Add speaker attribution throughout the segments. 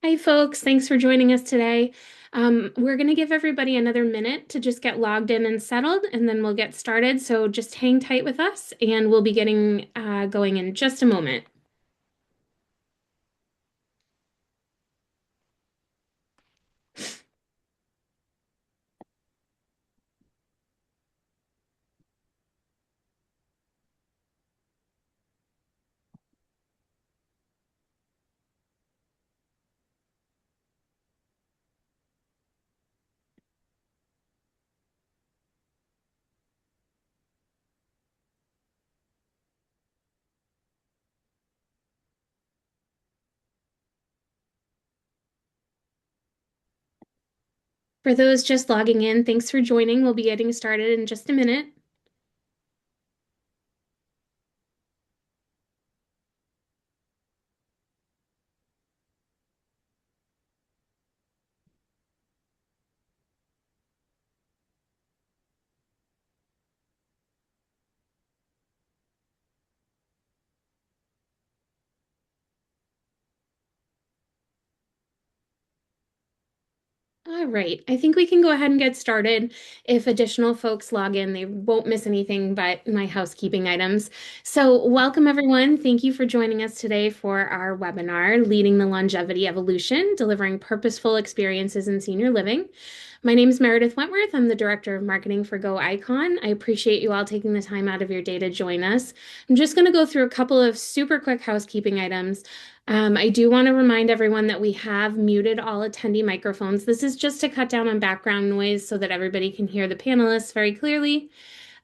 Speaker 1: Hi, folks. Thanks for joining us today. We're going to give everybody another minute to just get logged in and settled, and then we'll get started. So just hang tight with us, and we'll be getting going in just a moment. For those just logging in, thanks for joining. We'll be getting started in just a minute. All right, I think we can go ahead and get started. If additional folks log in, they won't miss anything but my housekeeping items. So, welcome everyone. Thank you for joining us today for our webinar, Leading the Longevity Evolution, Delivering Purposeful Experiences in Senior Living. My name is Meredith Wentworth. I'm the Director of Marketing for Go Icon. I appreciate you all taking the time out of your day to join us. I'm just going to go through a couple of super quick housekeeping items. I do want to remind everyone that we have muted all attendee microphones. This is just to cut down on background noise so that everybody can hear the panelists very clearly.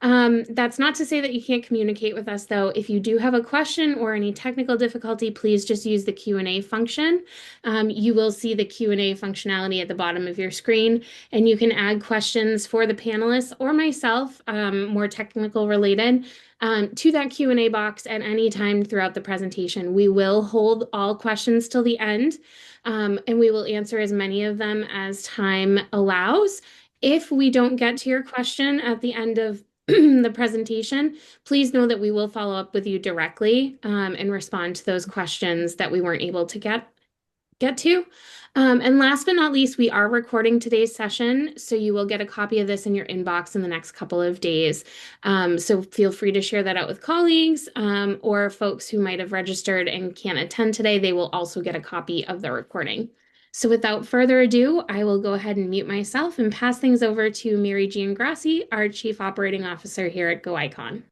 Speaker 1: That's not to say that you can't communicate with us, though. If you do have a question or any technical difficulty, please just use the Q&A function. You will see the Q&A functionality at the bottom of your screen, and you can add questions for the panelists or myself, more technical related, to that Q&A box at any time throughout the presentation. We will hold all questions till the end, and we will answer as many of them as time allows. If we don't get to your question at the end of the presentation, please know that we will follow up with you directly and respond to those questions that we weren't able to get to. And last but not least, we are recording today's session, so you will get a copy of this in your inbox in the next couple of days. So feel free to share that out with colleagues or folks who might have registered and can't attend today. They will also get a copy of the recording. So without further ado, I will go ahead and mute myself and pass things over to Mary Jean Grassi, our Chief Operating Officer here at GoIcon.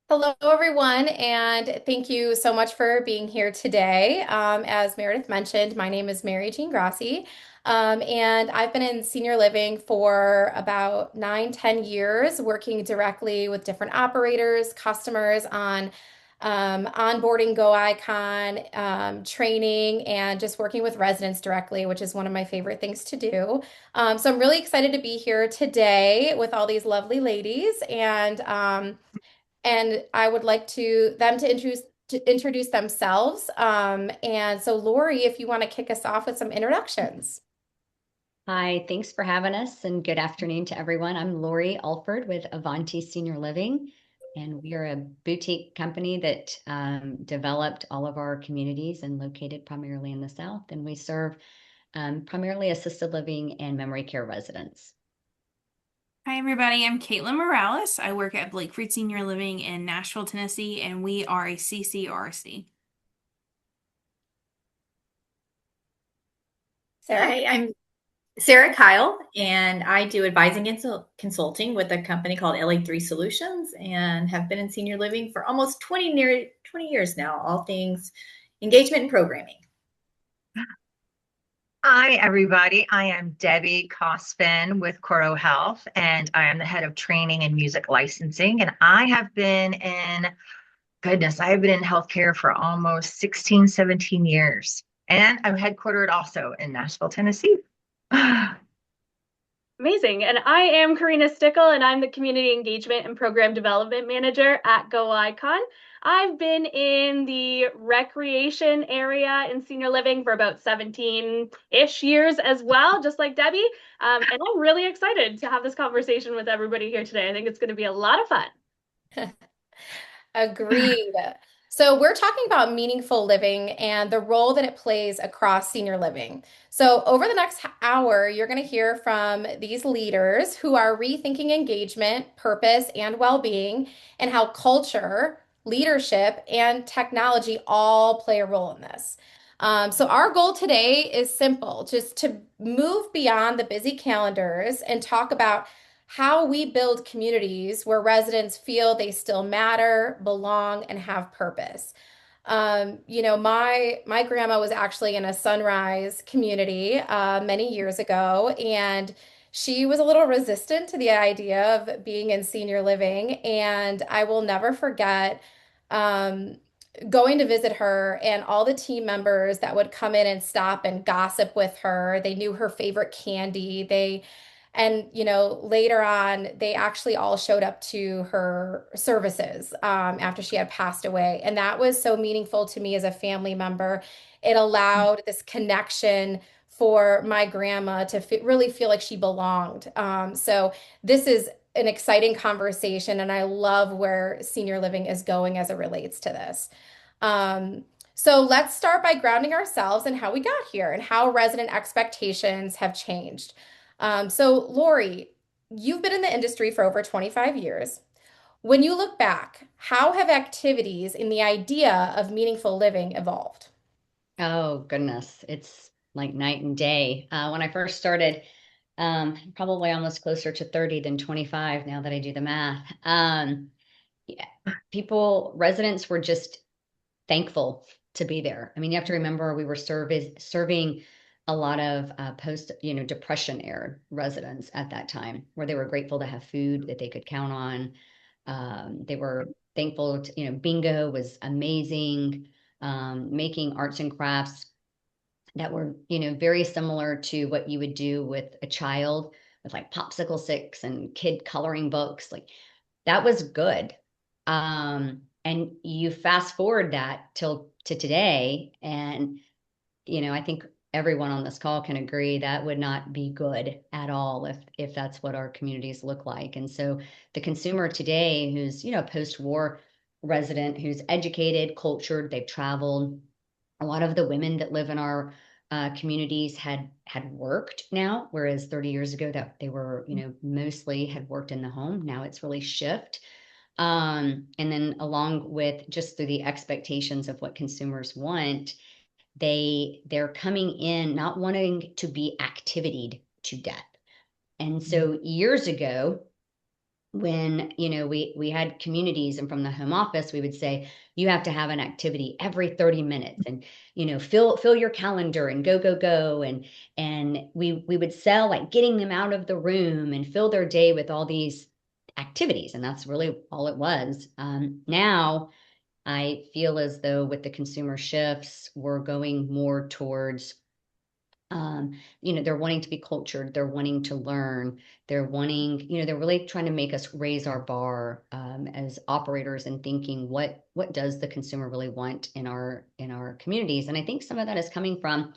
Speaker 2: Hello, everyone, and thank you so much for being here today. As Meredith mentioned, my name is Mary Jean Grassi, and I've been in senior living for about 9, 10 years, working directly with different operators, customers on onboarding Go Icon, training, and just working with residents directly, which is one of my favorite things to do. So I'm really excited to be here today with all these lovely ladies, and I would like them to introduce themselves. And so, Lori, if you want to kick us off with some introductions.
Speaker 3: Hi, thanks for having us, and good afternoon to everyone. I'm Lori Alford with Avanti Senior Living, and we are a boutique company that developed all of our communities and located primarily in the South, and we serve primarily assisted living and memory care residents.
Speaker 4: Hi, everybody. I'm Caitlin Morales. I work at Blake Freed Senior Living in Nashville, Tennessee, and we are a CCRC.
Speaker 2: Sarah?
Speaker 5: Hi, I'm Sarah Kyle, and I do advising and consulting with a company called LA3 Solutions and have been in senior living for almost 20 years now, all things engagement and programming.
Speaker 6: Hi, everybody. I am Debbie Cosfin with Coro Health, and I am the head of training and music licensing. And I have been in healthcare for almost 16, 17 years. And I'm headquartered also in Nashville, Tennessee.
Speaker 7: Amazing. And I am Karina Stickle, and I'm the Community Engagement and Program Development Manager at Go Icon. I've been in the recreation area in senior living for about 17-ish years as well, just like Debbie. And I'm really excited to have this conversation with everybody here today. I think it's going to be a lot of fun.
Speaker 2: Agreed. So, we're talking about meaningful living and the role that it plays across senior living. So, over the next hour, you're going to hear from these leaders who are rethinking engagement, purpose, and well being, and how culture, leadership, and technology all play a role in this. So, our goal today is simple, just to move beyond the busy calendars and talk about how we build communities where residents feel they still matter, belong, and have purpose. My grandma was actually in a Sunrise community many years ago, and she was a little resistant to the idea of being in senior living. And I will never forget um, going to visit her and all the team members that would come in and stop and gossip with her. They knew her favorite candy. And later on, they actually all showed up to her services after she had passed away. And that was so meaningful to me as a family member. It allowed this connection for my grandma to really feel like she belonged. So this is an exciting conversation, and I love where senior living is going as it relates to this. So let's start by grounding ourselves in how we got here and how resident expectations have changed. So, Lori, you've been in the industry for over 25 years. When you look back, how have activities in the idea of meaningful living evolved?
Speaker 3: Oh, goodness. It's like night and day. When I first started, probably almost closer to 30 than 25 now that I do the math. Yeah, residents were just thankful to be there. I mean, you have to remember we were serving a lot of post, depression era residents at that time, where they were grateful to have food that they could count on. They were thankful to, bingo was amazing. Making arts and crafts that were, very similar to what you would do with a child, with like popsicle sticks and kid coloring books. Like that was good. And you fast forward that till to today, and I think everyone on this call can agree that would not be good at all if that's what our communities look like. And so the consumer today, who's post-war resident, who's educated, cultured, they've traveled. A lot of the women that live in our communities had worked now, whereas 30 years ago that they were mostly had worked in the home. Now it's really shift. And then along with just through the expectations of what consumers want, they're coming in not wanting to be activitied to death. And so years ago, when we had communities, and from the home office we would say you have to have an activity every 30 minutes, and fill your calendar and go, and we would sell like getting them out of the room and fill their day with all these activities, and that's really all it was. Now I feel as though with the consumer shifts, we're going more towards, they're wanting to be cultured, they're wanting to learn, they're wanting, they're really trying to make us raise our bar as operators and thinking what does the consumer really want in our communities. And I think some of that is coming from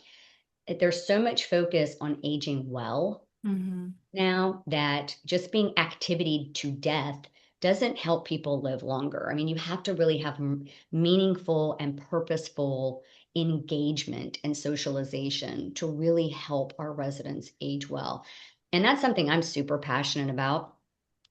Speaker 3: there's so much focus on aging well
Speaker 4: Mm-hmm.
Speaker 3: now that just being activity to death doesn't help people live longer. I mean, you have to really have meaningful and purposeful engagement and socialization to really help our residents age well. And that's something I'm super passionate about.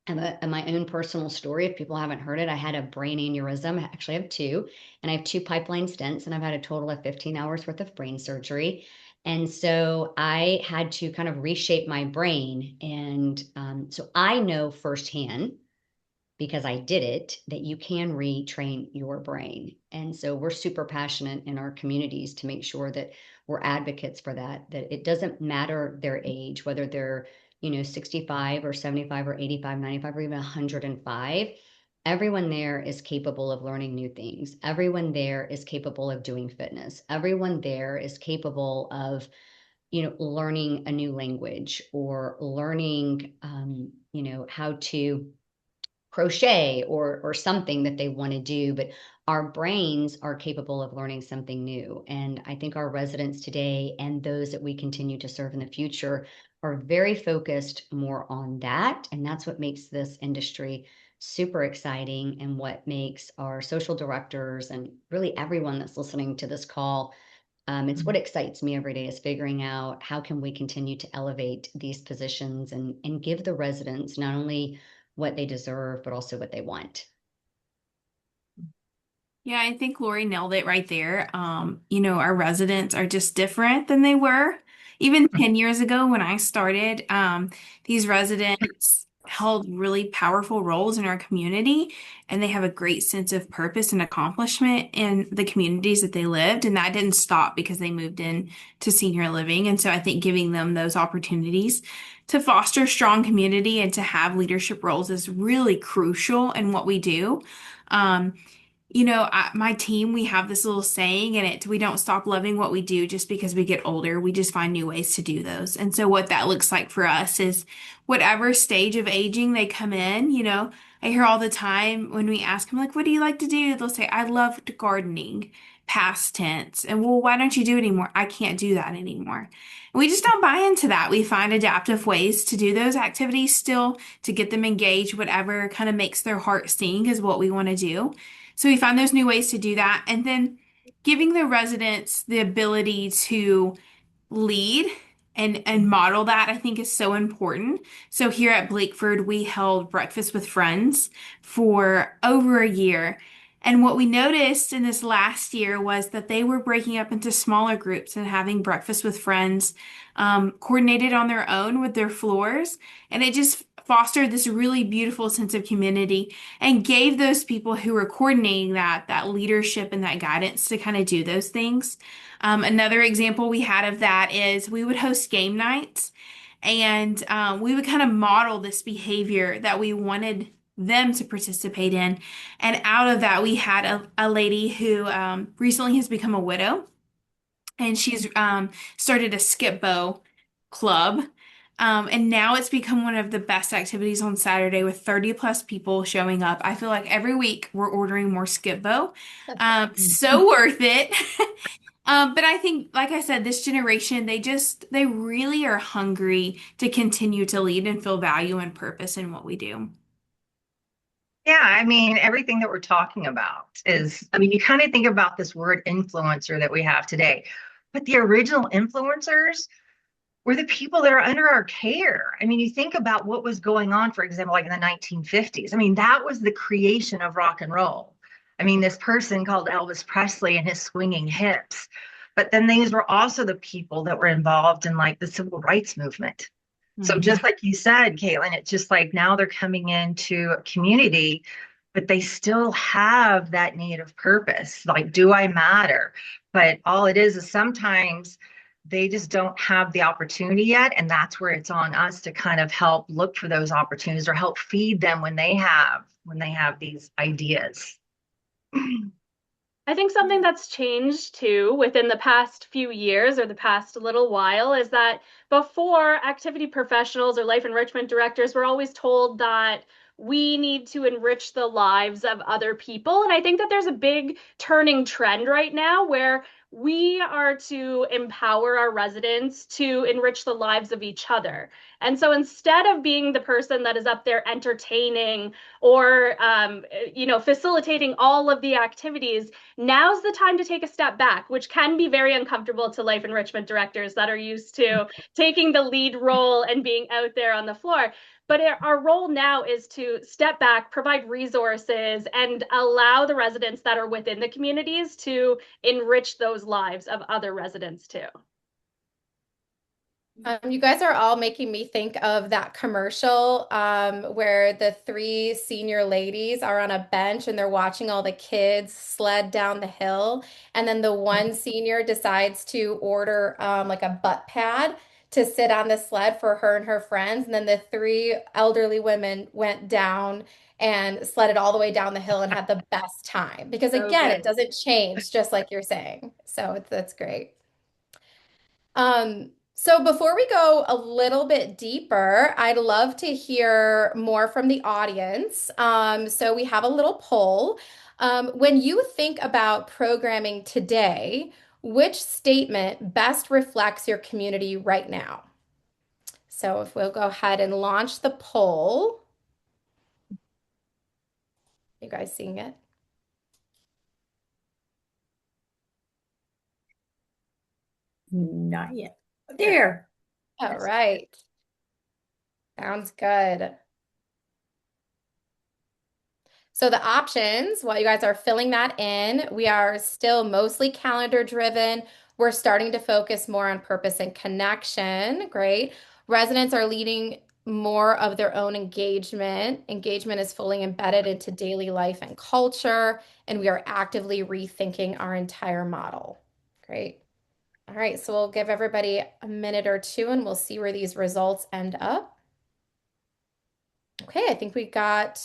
Speaker 3: And my own personal story, if people haven't heard it, I had a brain aneurysm. I actually have two, and I have two pipeline stents, and I've had a total of 15 hours worth of brain surgery. And so I had to kind of reshape my brain. And so I know firsthand, because I did it, that you can retrain your brain. And so we're super passionate in our communities to make sure that we're advocates for that it doesn't matter their age, whether they're, 65 or 75 or 85, 95, or even 105. Everyone there is capable of learning new things. Everyone there is capable of doing fitness. Everyone there is capable of, learning a new language or learning, how to crochet or something that they want to do. But our brains are capable of learning something new, and I think our residents today and those that we continue to serve in the future are very focused more on that, and that's what makes this industry super exciting and what makes our social directors and really everyone that's listening to this call, it's what excites me every day is figuring out how can we continue to elevate these positions and give the residents not only what they deserve, but also what they want.
Speaker 4: Yeah, I think Lori nailed it right there. Our residents are just different than they were even 10 years ago when I started. These residents held really powerful roles in our community, and they have a great sense of purpose and accomplishment in the communities that they lived. And that didn't stop because they moved in to senior living. And so I think giving them those opportunities to foster strong community and to have leadership roles is really crucial in what we do. Um, my team, we have this little saying, and we don't stop loving what we do just because we get older. We just find new ways to do those. And so what that looks like for us is whatever stage of aging they come in, I hear all the time when we ask them, like, what do you like to do? They'll say, I loved gardening, past tense. And well, why don't you do it anymore? I can't do that anymore. And we just don't buy into that. We find adaptive ways to do those activities still to get them engaged, whatever kind of makes their heart sing is what we want to do. So we find those new ways to do that. And then giving the residents the ability to lead and model that, I think, is so important. So here at Blakeford, we held Breakfast with Friends for over a year. And what we noticed in this last year was that they were breaking up into smaller groups and having breakfast with friends, coordinated on their own with their floors. And it just fostered this really beautiful sense of community and gave those people who were coordinating that leadership and that guidance to kind of do those things. Another example we had of that is we would host game nights, and we would kind of model this behavior that we wanted them to participate in. And out of that, we had a lady who recently has become a widow, and she's started a skip bow club. And now it's become one of the best activities on Saturday with 30 plus people showing up. I feel like every week we're ordering more skip bow. So worth it. But I think, like I said, this generation, they really are hungry to continue to lead and feel value and purpose in what we do.
Speaker 6: Yeah, I mean, everything that we're talking about is, I mean, you kind of think about this word influencer that we have today, but the original influencers were the people that are under our care. I mean, you think about what was going on, for example, like in the 1950s. I mean, that was the creation of rock and roll. I mean, this person called Elvis Presley and his swinging hips. But then these were also the people that were involved in like the civil rights movement. So
Speaker 4: Mhm.
Speaker 6: just like you said, Caitlin, it's just like now they're coming into a community, but they still have that need of purpose. Like, do I matter? But all it is sometimes they just don't have the opportunity yet. And that's where it's on us to kind of help look for those opportunities or help feed them when they have these ideas.
Speaker 7: I think something that's changed too within the past few years or the past little while is that before activity professionals or life enrichment directors were always told that we need to enrich the lives of other people. And I think that there's a big turning trend right now where we are to empower our residents to enrich the lives of each other. And so instead of being the person that is up there entertaining or facilitating all of the activities, now's the time to take a step back, which can be very uncomfortable to life enrichment directors that are used to taking the lead role and being out there on the floor. But our role now is to step back, provide resources, and allow the residents that are within the communities to enrich those lives of other residents too.
Speaker 2: You guys are all making me think of that commercial where the three senior ladies are on a bench and they're watching all the kids sled down the hill. And then the one senior decides to order like a butt pad to sit on the sled for her and her friends. And then the three elderly women went down and sledded all the way down the hill and had the best time. Because
Speaker 7: So
Speaker 2: again, it
Speaker 7: good.
Speaker 2: doesn't change, just like you're saying. So that's great. So before we go a little bit deeper, I'd love to hear more from the audience. So we have a little poll. When you think about programming today, which statement best reflects your community right now? So if we'll go ahead and launch the poll. guys seeing it?
Speaker 5: Not yet. There.
Speaker 2: All right. Sounds good. So the options, while you guys are filling that in, we are still mostly calendar driven. We're starting to focus more on purpose and connection. Great. Residents are leading more of their own engagement. Engagement is fully embedded into daily life and culture, and we are actively rethinking our entire model. Great. All right, so we'll give everybody a minute or two and we'll see where these results end up. Okay, I think we got.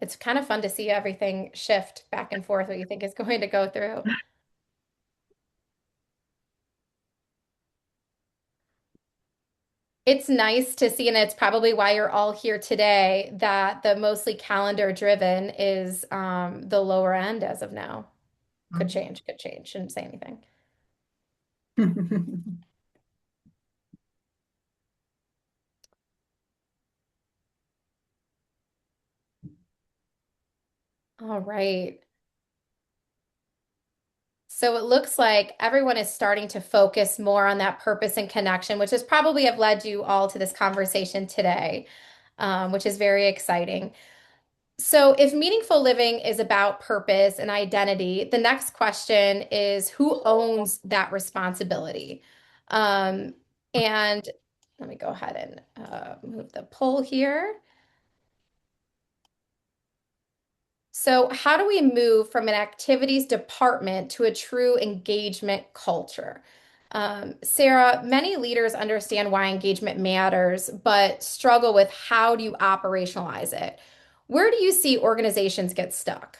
Speaker 2: It's kind of fun to see everything shift back and forth, what you think is going to go through. It's nice to see, and it's probably why you're all here today, that the mostly calendar driven is the lower end as of now. Could change, could change. Shouldn't say anything. All right. So it looks like everyone is starting to focus more on that purpose and connection, which has probably have led you all to this conversation today, which is very exciting. So, if meaningful living is about purpose and identity, the next question is who owns that responsibility? Um, and let me go ahead and move the poll here. So, how do we move from an activities department to a true engagement culture? Sarah, many leaders understand why engagement matters, but struggle with how do you operationalize it? Where do you see organizations get stuck?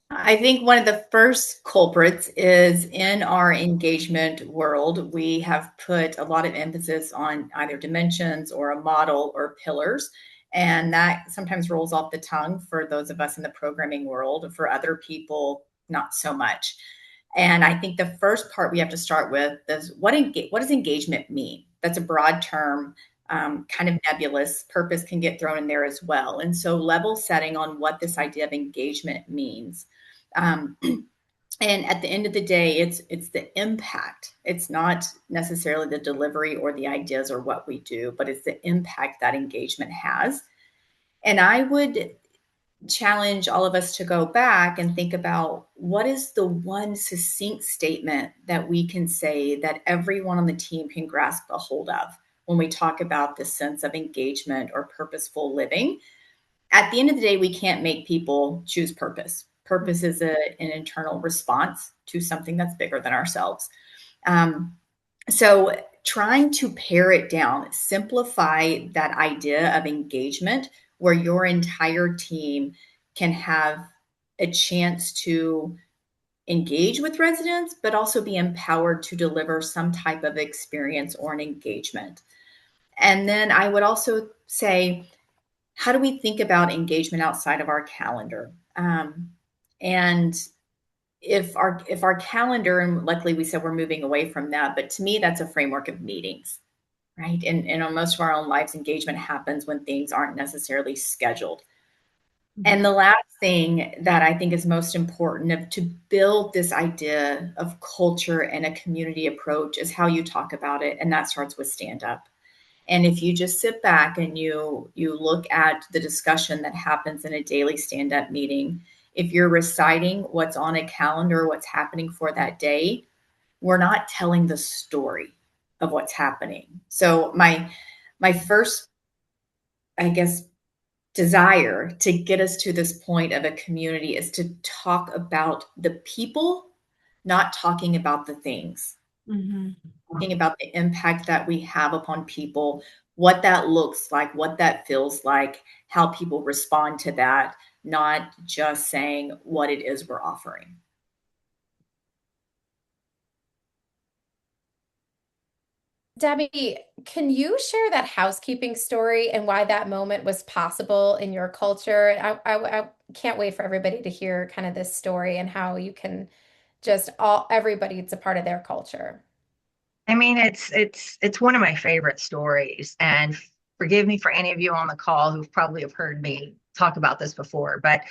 Speaker 5: I think one of the first culprits is in our engagement world. We have put a lot of emphasis on either dimensions or a model or pillars. And that sometimes rolls off the tongue for those of us in the programming world. For other people, not so much. And I think the first part we have to start with is what does engagement mean? That's a broad term, kind of nebulous. Purpose can get thrown in there as well. And so level setting on what this idea of engagement means. Um, and at the end of the day, it's the impact. It's not necessarily the delivery or the ideas or what we do, but it's the impact that engagement has. And I would challenge all of us to go back and think about what is the one succinct statement that we can say that everyone on the team can grasp a hold of when we talk about this sense of engagement or purposeful living. At the end of the day, we can't make people choose purpose. Purpose is an internal response to something that's bigger than ourselves. So trying to pare it down, simplify that idea of engagement where your entire team can have a chance to engage with residents, but also be empowered to deliver some type of experience or an engagement. And then I would also say, how do we think about engagement outside of our calendar? And if our calendar, and luckily we said we're moving away from that, but to me that's a framework of meetings, right? And on most of our own lives, engagement happens when things aren't necessarily scheduled. And the last thing that I think is most important to build this idea of culture and a community approach is how you talk about it, and that starts with stand up. And if you just sit back and you look at the discussion that happens in a daily stand-up meeting, if you're reciting what's on a calendar, what's happening for that day, we're not telling the story of what's happening. So my first, I guess, desire to get us to this point of a community is to talk about the people, not talking about the things. Talking about the impact that we have upon people, what that looks like, what that feels like, how people respond to that, not just saying what it is we're offering.
Speaker 2: Debbie, can you share that housekeeping story and why that moment was possible in your culture? I can't wait for everybody to hear kind of this story and how you can just everybody, it's a part of their culture.
Speaker 6: I mean, it's one of my favorite stories. And forgive me for any of you on the call who probably have heard me talk about this before, but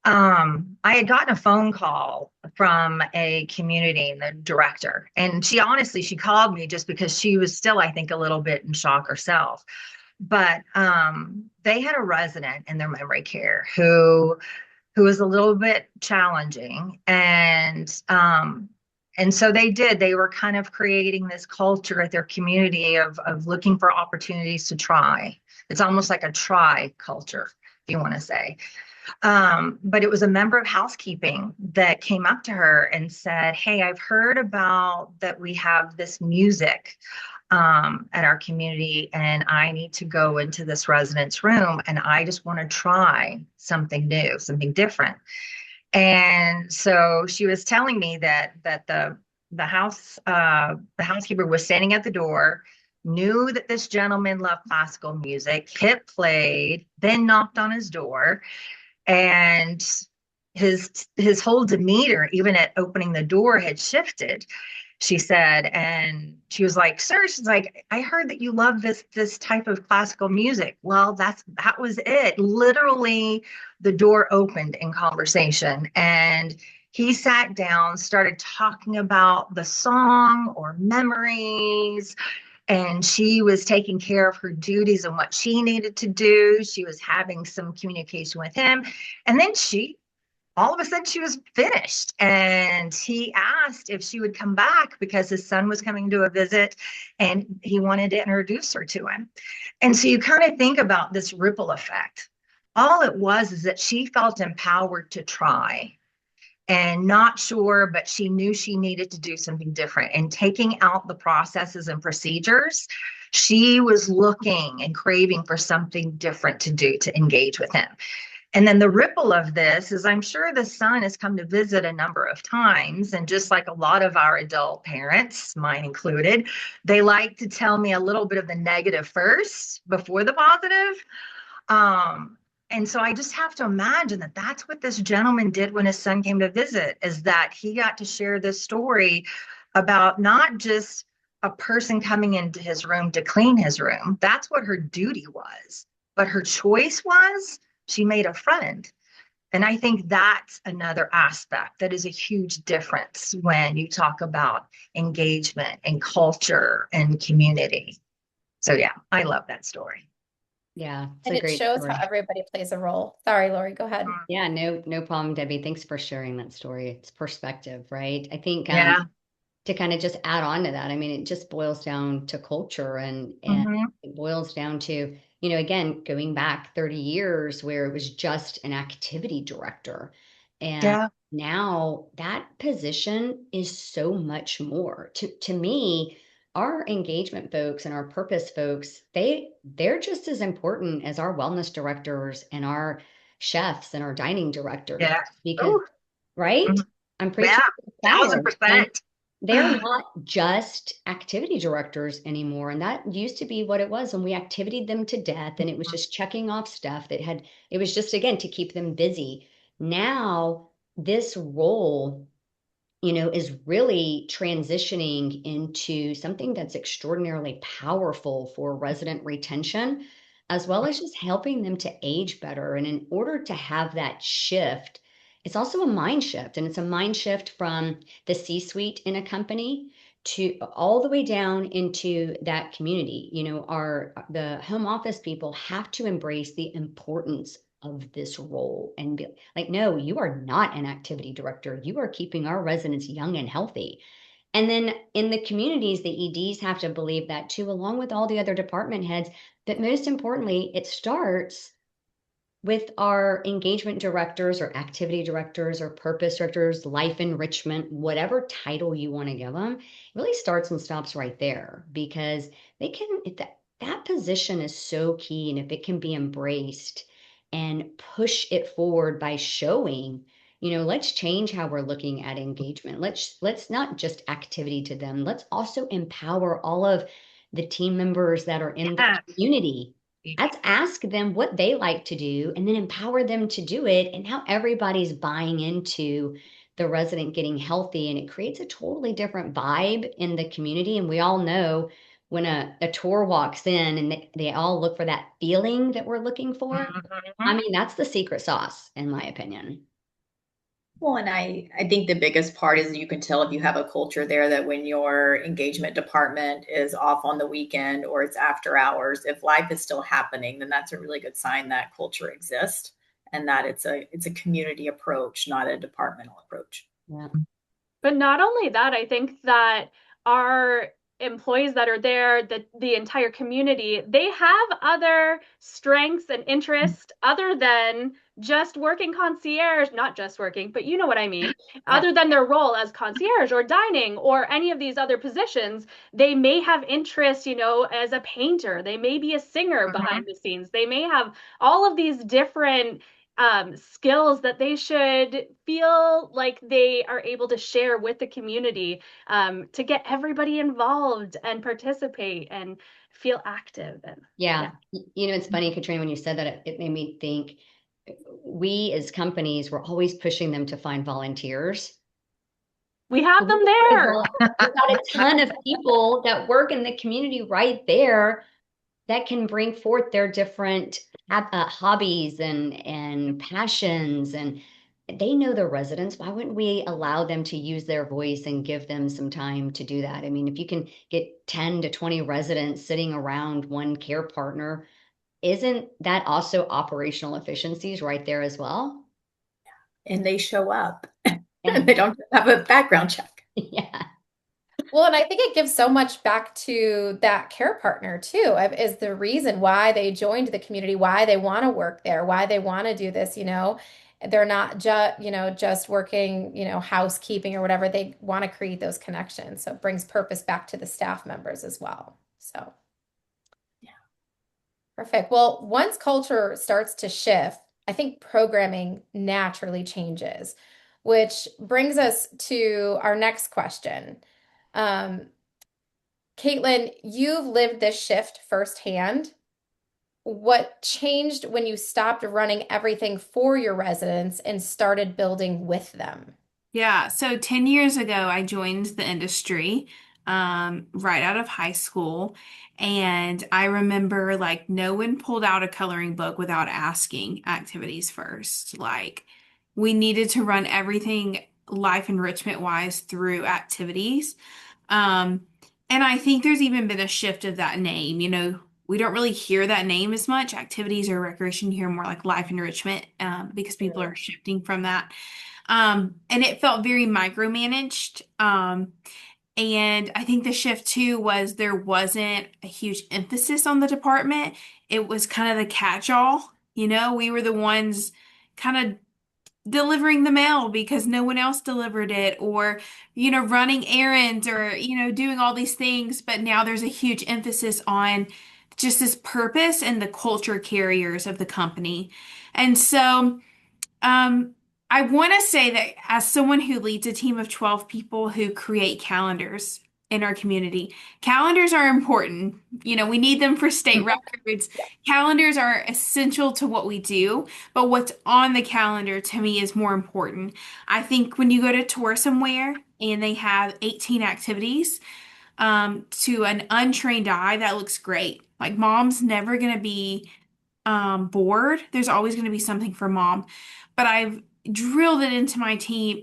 Speaker 6: I had gotten a phone call from a community, the director, and she called me just because she was still, I think, a little bit in shock herself. But they had a resident in their memory care who was a little bit challenging, and so they were kind of creating this culture at their community of looking for opportunities to try. It's almost like a try culture, if you want to say. But it was a member of housekeeping that came up to her and said, "Hey, I've heard about that we have this music at our community, and I need to go into this residence room, and I just want to try something new, something different." And so she was telling me that the housekeeper was standing at the door, knew that this gentleman loved classical music, hit played, then knocked on his door, and his whole demeanor, even at opening the door, had shifted, she said. And she was like, "Sir," she's like, "I heard that you love this type of classical music." Well, that was it. Literally, the door opened in conversation, and he sat down, started talking about the song or memories, and she was taking care of her duties and what she needed to do. She was having some communication with him. And then all of a sudden, she was finished. And he asked if she would come back because his son was coming to a visit and he wanted to introduce her to him. And so you kind of think about this ripple effect. All it was is that she felt empowered to try and not sure, but she knew she needed to do something different. And taking out the processes and procedures, she was looking and craving for something different to do to engage with him. And then the ripple of this is I'm sure the son has come to visit a number of times. And just like a lot of our adult parents, mine included, they like to tell me a little bit of the negative first before the positive. And so I just have to imagine that that's what this gentleman did when his son came to visit, is that he got to share this story about not just a person coming into his room to clean his room. That's what her duty was. But her choice was she made a friend. And I think that's another aspect that is a huge difference when you talk about engagement and culture and community. So yeah, I love that story.
Speaker 3: Yeah, it's
Speaker 2: And
Speaker 3: a
Speaker 2: it
Speaker 3: great
Speaker 2: shows
Speaker 3: story.
Speaker 2: how everybody plays a role. Sorry, Lori, go ahead.
Speaker 3: Yeah, no problem, Debbie. Thanks for sharing that story. It's perspective, right? I think
Speaker 6: Yeah.
Speaker 3: to kind of just add on to that, I mean, it just boils down to culture and
Speaker 6: Hmm.
Speaker 3: it boils down to, again, going back 30 years where it was just an activity director. And
Speaker 6: Yeah.
Speaker 3: now that position is so much more. To me, our engagement folks and our purpose folks, they're just as important as our wellness directors and our chefs and our dining directors
Speaker 6: Yeah.
Speaker 3: because,
Speaker 6: Oh,
Speaker 3: right? I'm preaching
Speaker 6: yeah.
Speaker 3: to the choir. And
Speaker 6: 1,000%.
Speaker 3: they're not just activity directors anymore. And that used to be what it was when we activityed them to death. And it was just checking off stuff it was just, again, to keep them busy. Now, this role, is really transitioning into something that's extraordinarily powerful for resident retention, as well as just helping them to age better. And in order to have that shift, it's also a mind shift, and it's a mind shift from the C-suite in a company to all the way down into that community. The home office people have to embrace the importance of this role and be like, no, you are not an activity director. You are keeping our residents young and healthy. And then in the communities, the EDs have to believe that too, along with all the other department heads. But most importantly, it starts with our engagement directors or activity directors or purpose directors, life enrichment, whatever title you want to give them, it really starts and stops right there because that position is so key. And if it can be embraced and push it forward by showing, let's change how we're looking at engagement. Let's not just activity to them. Let's also empower all of the team members that are in the
Speaker 6: Yeah.
Speaker 3: community. Let's ask them what they like to do and then empower them to do it. And now everybody's buying into the resident getting healthy, and it creates a totally different vibe in the community. And we all know when a tour walks in and they all look for that feeling that we're looking for. I
Speaker 6: Mhm.
Speaker 3: mean, that's the secret sauce, in my opinion.
Speaker 5: Well, and I think the biggest part is you can tell if you have a culture there that when your engagement department is off on the weekend or it's after hours, if life is still happening, then that's a really good sign that culture exists and that it's a community approach, not a departmental approach.
Speaker 3: Yeah.
Speaker 7: But not only that, I think that our employees that are there, the entire community, they have other strengths and interests other than just working concierge, not just working, but you know what I mean.
Speaker 3: Yeah.
Speaker 7: Other than their role as concierge or dining or any of these other positions, they may have interest, as a painter. They may be a singer
Speaker 6: Mhm.
Speaker 7: behind the scenes. They may have all of these different skills that they should feel like they are able to share with the community, to get everybody involved and participate and feel active. And yeah,
Speaker 3: Yeah. It's funny, Katrina, when you said that, it made me think we as companies were always pushing them to find volunteers.
Speaker 7: we have
Speaker 3: We've
Speaker 7: them there.
Speaker 3: got a ton of people that work in the community right there that can bring forth their different hobbies and passions, and they know their residents. Why wouldn't we allow them to use their voice and give them some time to do that? I mean, if you can get 10 to 20 residents sitting around one care partner, isn't that also operational efficiencies right there as well?
Speaker 5: And they show up.
Speaker 3: Yeah.
Speaker 5: They don't have a background check.
Speaker 3: Yeah.
Speaker 2: Well, and I think it gives so much back to that care partner too, is the reason why they joined the community, why they want to work there, why they want to do this, They're not just working, housekeeping or whatever. They want to create those connections. So it brings purpose back to the staff members as well. So perfect. Well, once culture starts to shift, I think programming naturally changes, which brings us to our next question. Um, Caitlin, you've lived this shift firsthand. What changed when you stopped running everything for your residents and started building with them?
Speaker 4: Yeah, so 10 years ago, I joined the industry right out of high school. And I remember like no one pulled out a coloring book without asking activities first. Like we needed to run everything life enrichment wise through activities. Um, and I think there's even been a shift of that name. We don't really hear that name as much. Activities or recreation, you hear more like life enrichment because people are shifting from that. And it felt very micromanaged. And I think the shift too was there wasn't a huge emphasis on the department. It was kind of the catch-all. We were the ones kind of delivering the mail because no one else delivered it, or, running errands or, doing all these things. But now there's a huge emphasis on just this purpose and the culture carriers of the company. And so, um, I want to say that as someone who leads a team of 12 people who create calendars in our community, calendars are important. We need them for state records. Calendars are essential to what we do, but what's on the calendar to me is more important. I think when you go to tour somewhere and they have 18 activities, to an untrained eye, that looks great. Like mom's never going to be bored. There's always going to be something for mom. But I've drilled it into my team.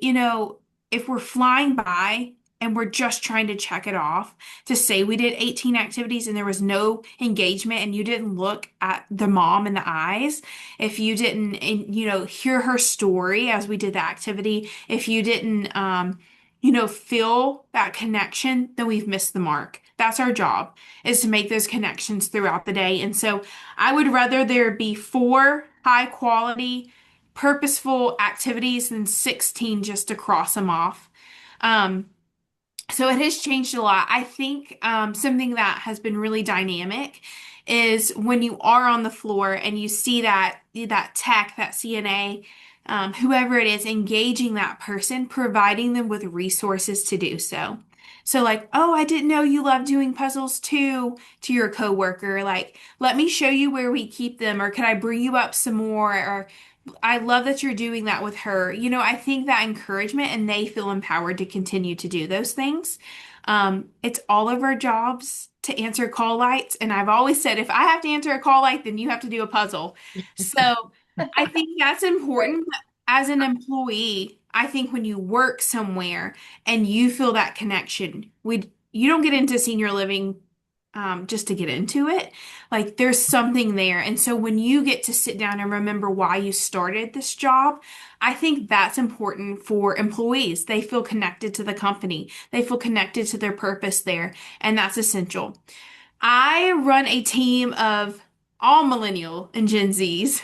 Speaker 4: If we're flying by and we're just trying to check it off to say we did 18 activities and there was no engagement and you didn't look at the mom in the eyes, if you didn't, hear her story as we did the activity, if you didn't, feel that connection, then we've missed the mark. That's our job, is to make those connections throughout the day. And so I would rather there be 4 high quality, purposeful activities than 16 just to cross them off. Um, so it has changed a lot. I think something that has been really dynamic is when you are on the floor and you see that tech, that CNA, whoever it is, engaging that person, providing them with resources to do so. So like, oh, I didn't know you love doing puzzles too, to your coworker. Like, let me show you where we keep them, or could I bring you up some more? Or I love that you're doing that with her. I think that encouragement and they feel empowered to continue to do those things. It's all of our jobs to answer call lights. And I've always said, if I have to answer a call light, then you have to do a puzzle. So I think that's
Speaker 5: Right.
Speaker 4: important as an employee. I think when you work somewhere and you feel that connection, you don't get into senior living just to get into it. Like there's something there. And so when you get to sit down and remember why you started this job, I think that's important for employees. They feel connected to the company. They feel connected to their purpose there, and that's essential. I run a team of all millennial and Gen Zs.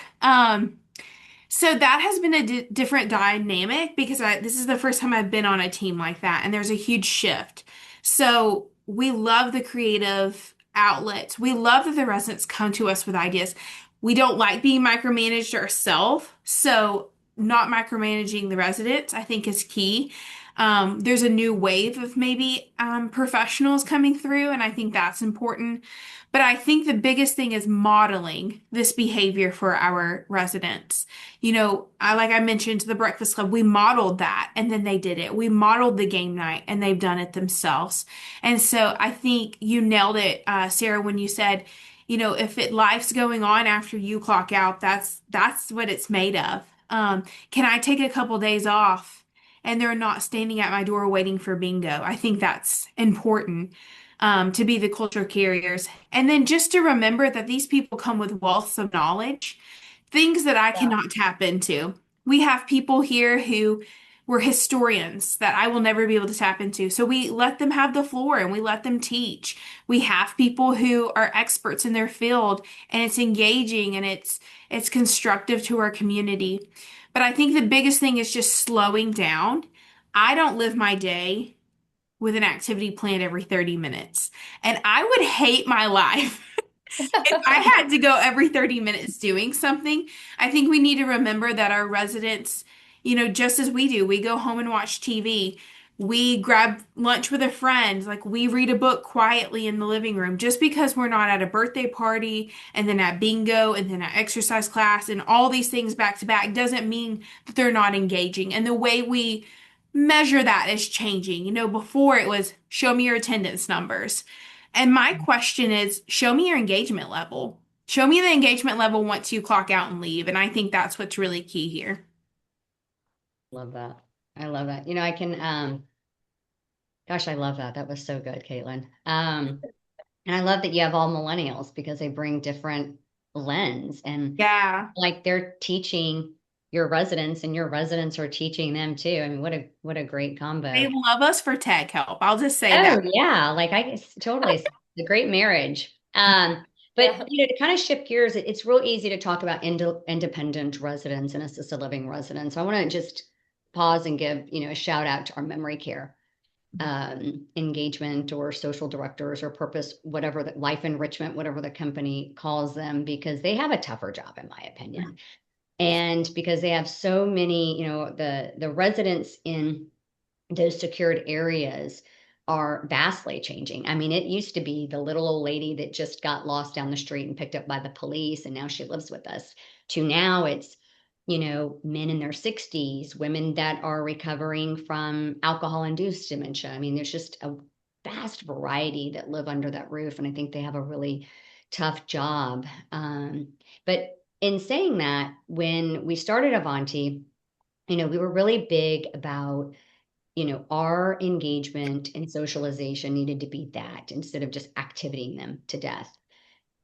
Speaker 4: So that has been a different dynamic because this is the first time I've been on a team like that, and there's a huge shift. So we love the creative outlets. We love that the residents come to us with ideas. We don't like being micromanaged ourselves, so not micromanaging the residents, I think, is key. There's a new wave of maybe professionals coming through, and I think that's important. But I think the biggest thing is modeling this behavior for our residents. Like I mentioned, the Breakfast Club, we modeled that and then they did it. We modeled the game night and they've done it themselves. And so I think you nailed it, Sarah, when you said, if life's going on after you clock out, that's what it's made of. Can I take a couple days off and they're not standing at my door waiting for bingo? I think that's important. To be the culture carriers. And then just to remember that these people come with wealth of knowledge, things that I
Speaker 2: Yeah.
Speaker 4: cannot tap into. We have people here who were historians that I will never be able to tap into. So we let them have the floor and we let them teach. We have people who are experts in their field and it's engaging and it's constructive to our community. But I think the biggest thing is just slowing down. I don't live my day with an activity plan every 30 minutes. And I would hate my life if I had to go every 30 minutes doing something. I think we need to remember that our residents, just as we do, we go home and watch TV. We grab lunch with a friend, like we read a book quietly in the living room. Just because we're not at a birthday party and then at bingo and then at exercise class and all these things back to back doesn't mean that they're not engaging. And the way we measure that is changing. Before it was show me your attendance numbers. And my question is, show me your engagement level. Show me the engagement level once you clock out and leave. And I think that's what's really key here.
Speaker 3: Love that. I love that. I can, gosh, I love that. That was so good, Caitlin. And I love that you have all millennials because they bring different lens and
Speaker 4: Yeah.
Speaker 3: like they're teaching your residents and your residents are teaching them too. I mean, what a great
Speaker 4: They
Speaker 3: combo.
Speaker 4: love us for tech help. I'll just say that.
Speaker 3: Oh yeah, like I guess totally it's a great marriage. But
Speaker 2: Yeah.
Speaker 3: to kind of shift gears, it's real easy to talk about independent residents and assisted living residents. So I want to just pause and give, a shout out to our memory care engagement or social directors or purpose, whatever the life enrichment, whatever the company calls them, because they have a tougher job, in my opinion. And because they have so many, the residents in those secured areas are vastly changing. I mean, it used to be the little old lady that just got lost down the street and picked up by the police, and now she lives with us, to now it's, men in their 60s, women that are recovering from alcohol induced dementia. I mean, there's just a vast variety that live under that roof. And I think they have a really tough job. But in saying that, when we started Avanti, we were really big about our engagement and socialization needed to be that instead of just activating them to death.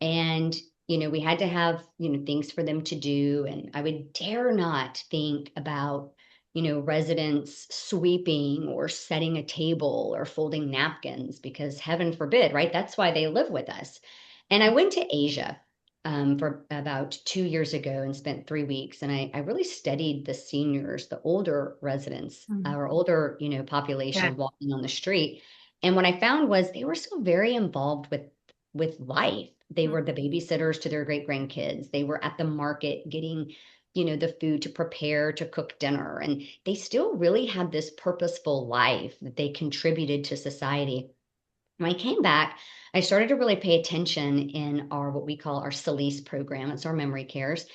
Speaker 3: And, we had to have, things for them to do. And I would dare not think about, residents sweeping or setting a table or folding napkins because heaven forbid, right? That's why they live with us. And I went to Asia for about 2 years ago and spent 3 weeks. And I really studied the seniors, the older residents,
Speaker 4: Mhm.
Speaker 3: our older,
Speaker 6: Yeah.
Speaker 3: population walking on the street. And what I found was they were still very involved with life. They were the babysitters to their great grandkids. They were at the market getting, the food to prepare to cook dinner. And they still really had this purposeful life that they contributed to society. When I came back, I started to really pay attention in our what we call our Solis program. It's our memory cares.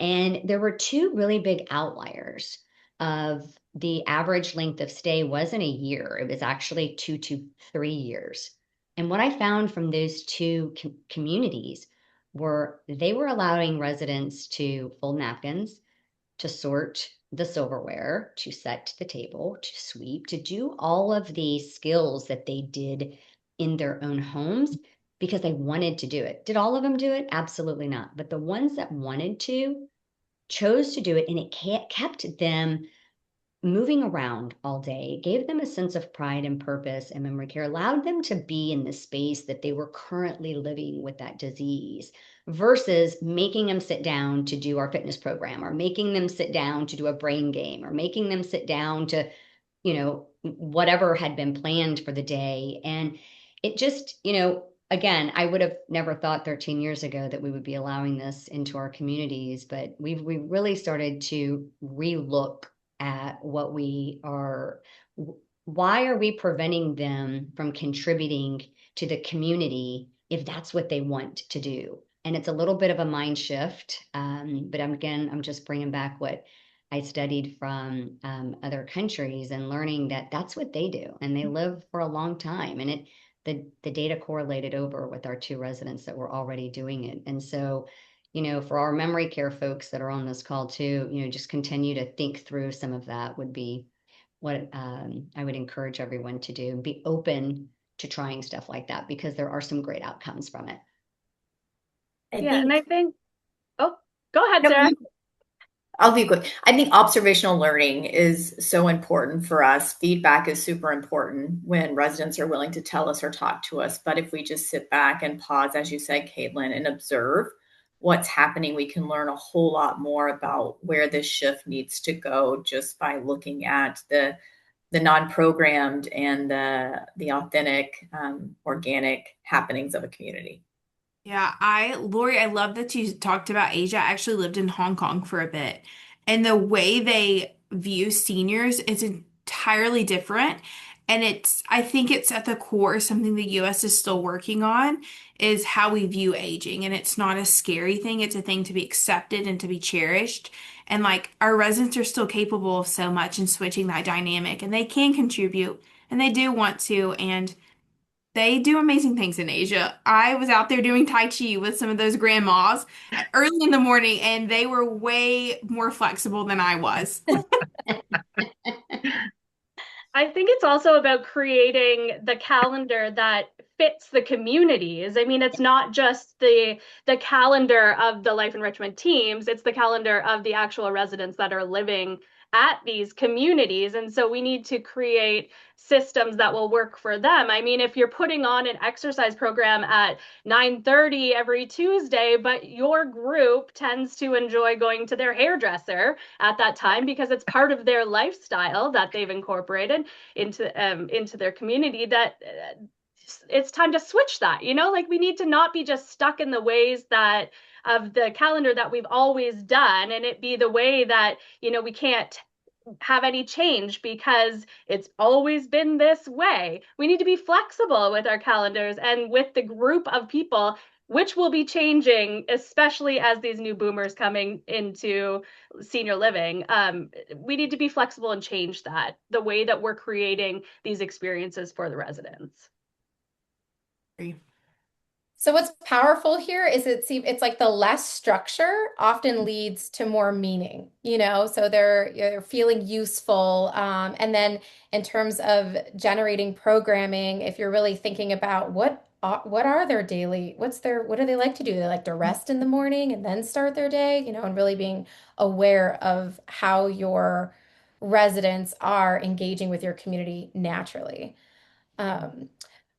Speaker 3: And there were two really big outliers of the average length of stay wasn't a year. It was actually 2 to 3 years. And what I found from those two communities were they were allowing residents to fold napkins, to sort the silverware, to set the table, to sweep, to do all of the skills that they did in their own homes because they wanted to do it. Did all of them do it? Absolutely not. But the ones that wanted to chose to do it, and it kept them moving around all day, gave them a sense of pride and purpose and memory care, allowed them to be in the space that they were currently living with that disease versus making them sit down to do our fitness program or making them sit down to do a brain game or making them sit down to, whatever had been planned for the day. And it just, again, I would have never thought 13 years ago that we would be allowing this into our communities, but we really started to relook at what we are. Why are we preventing them from contributing to the community if that's what they want to do? And it's a little bit of a mind shift. But I'm just bringing back what I studied from other countries and learning that that's what they do, and they live for a long time. And the data correlated over with our two residents that were already doing it. And so, for our memory care folks that are on this call too, just continue to think through some of that would be what I would encourage everyone to do. Be open to trying stuff like that because there are some great outcomes from it.
Speaker 5: I
Speaker 7: Yeah, and
Speaker 5: think,
Speaker 7: I think, oh, go ahead,
Speaker 5: no,
Speaker 7: Sarah.
Speaker 5: I'll be quick. I think observational learning is so important for us. Feedback is super important when residents are willing to tell us or talk to us. But if we just sit back and pause, as you said, Caitlin, and observe what's happening, we can learn a whole lot more about where this shift needs to go just by looking at the non-programmed and the authentic, organic happenings of a community.
Speaker 4: Yeah, Lori, I love that you talked about Asia. I actually lived in Hong Kong for a bit, and the way they view seniors is entirely different. And I think it's at the core something the US is still working on is how we view aging. And it's not a scary thing, it's a thing to be accepted and to be cherished. And like our residents are still capable of so much and switching that dynamic, and they can contribute and they do want to. And they do amazing things in Asia. I was out there doing Tai Chi with some of those grandmas early in the morning, and they were way more flexible than I was.
Speaker 7: I think it's also about creating the calendar that fits the communities. I mean, it's not just the calendar of the life enrichment teams, it's the calendar of the actual residents that are living at these communities. And so we need to create systems that will work for them. I mean, if you're putting on an exercise program at 9:30 every Tuesday, but your group tends to enjoy going to their hairdresser at that time because it's part of their lifestyle that they've incorporated into their community, that it's time to switch that. Like we need to not be just stuck in the ways that of the calendar that we've always done, and it be the way that we can't have any change because it's always been this way. We need to be flexible with our calendars and with the group of people, which will be changing, especially as these new boomers coming into senior living. We need to be flexible and change that, the way that we're creating these experiences for the residents.
Speaker 2: So what's powerful here is it's like the less structure often leads to more meaning, so they're feeling useful. And then in terms of generating programming, if you're really thinking about what are their daily, what do they like to do? They like to rest in the morning and then start their day, and really being aware of how your residents are engaging with your community naturally. Um,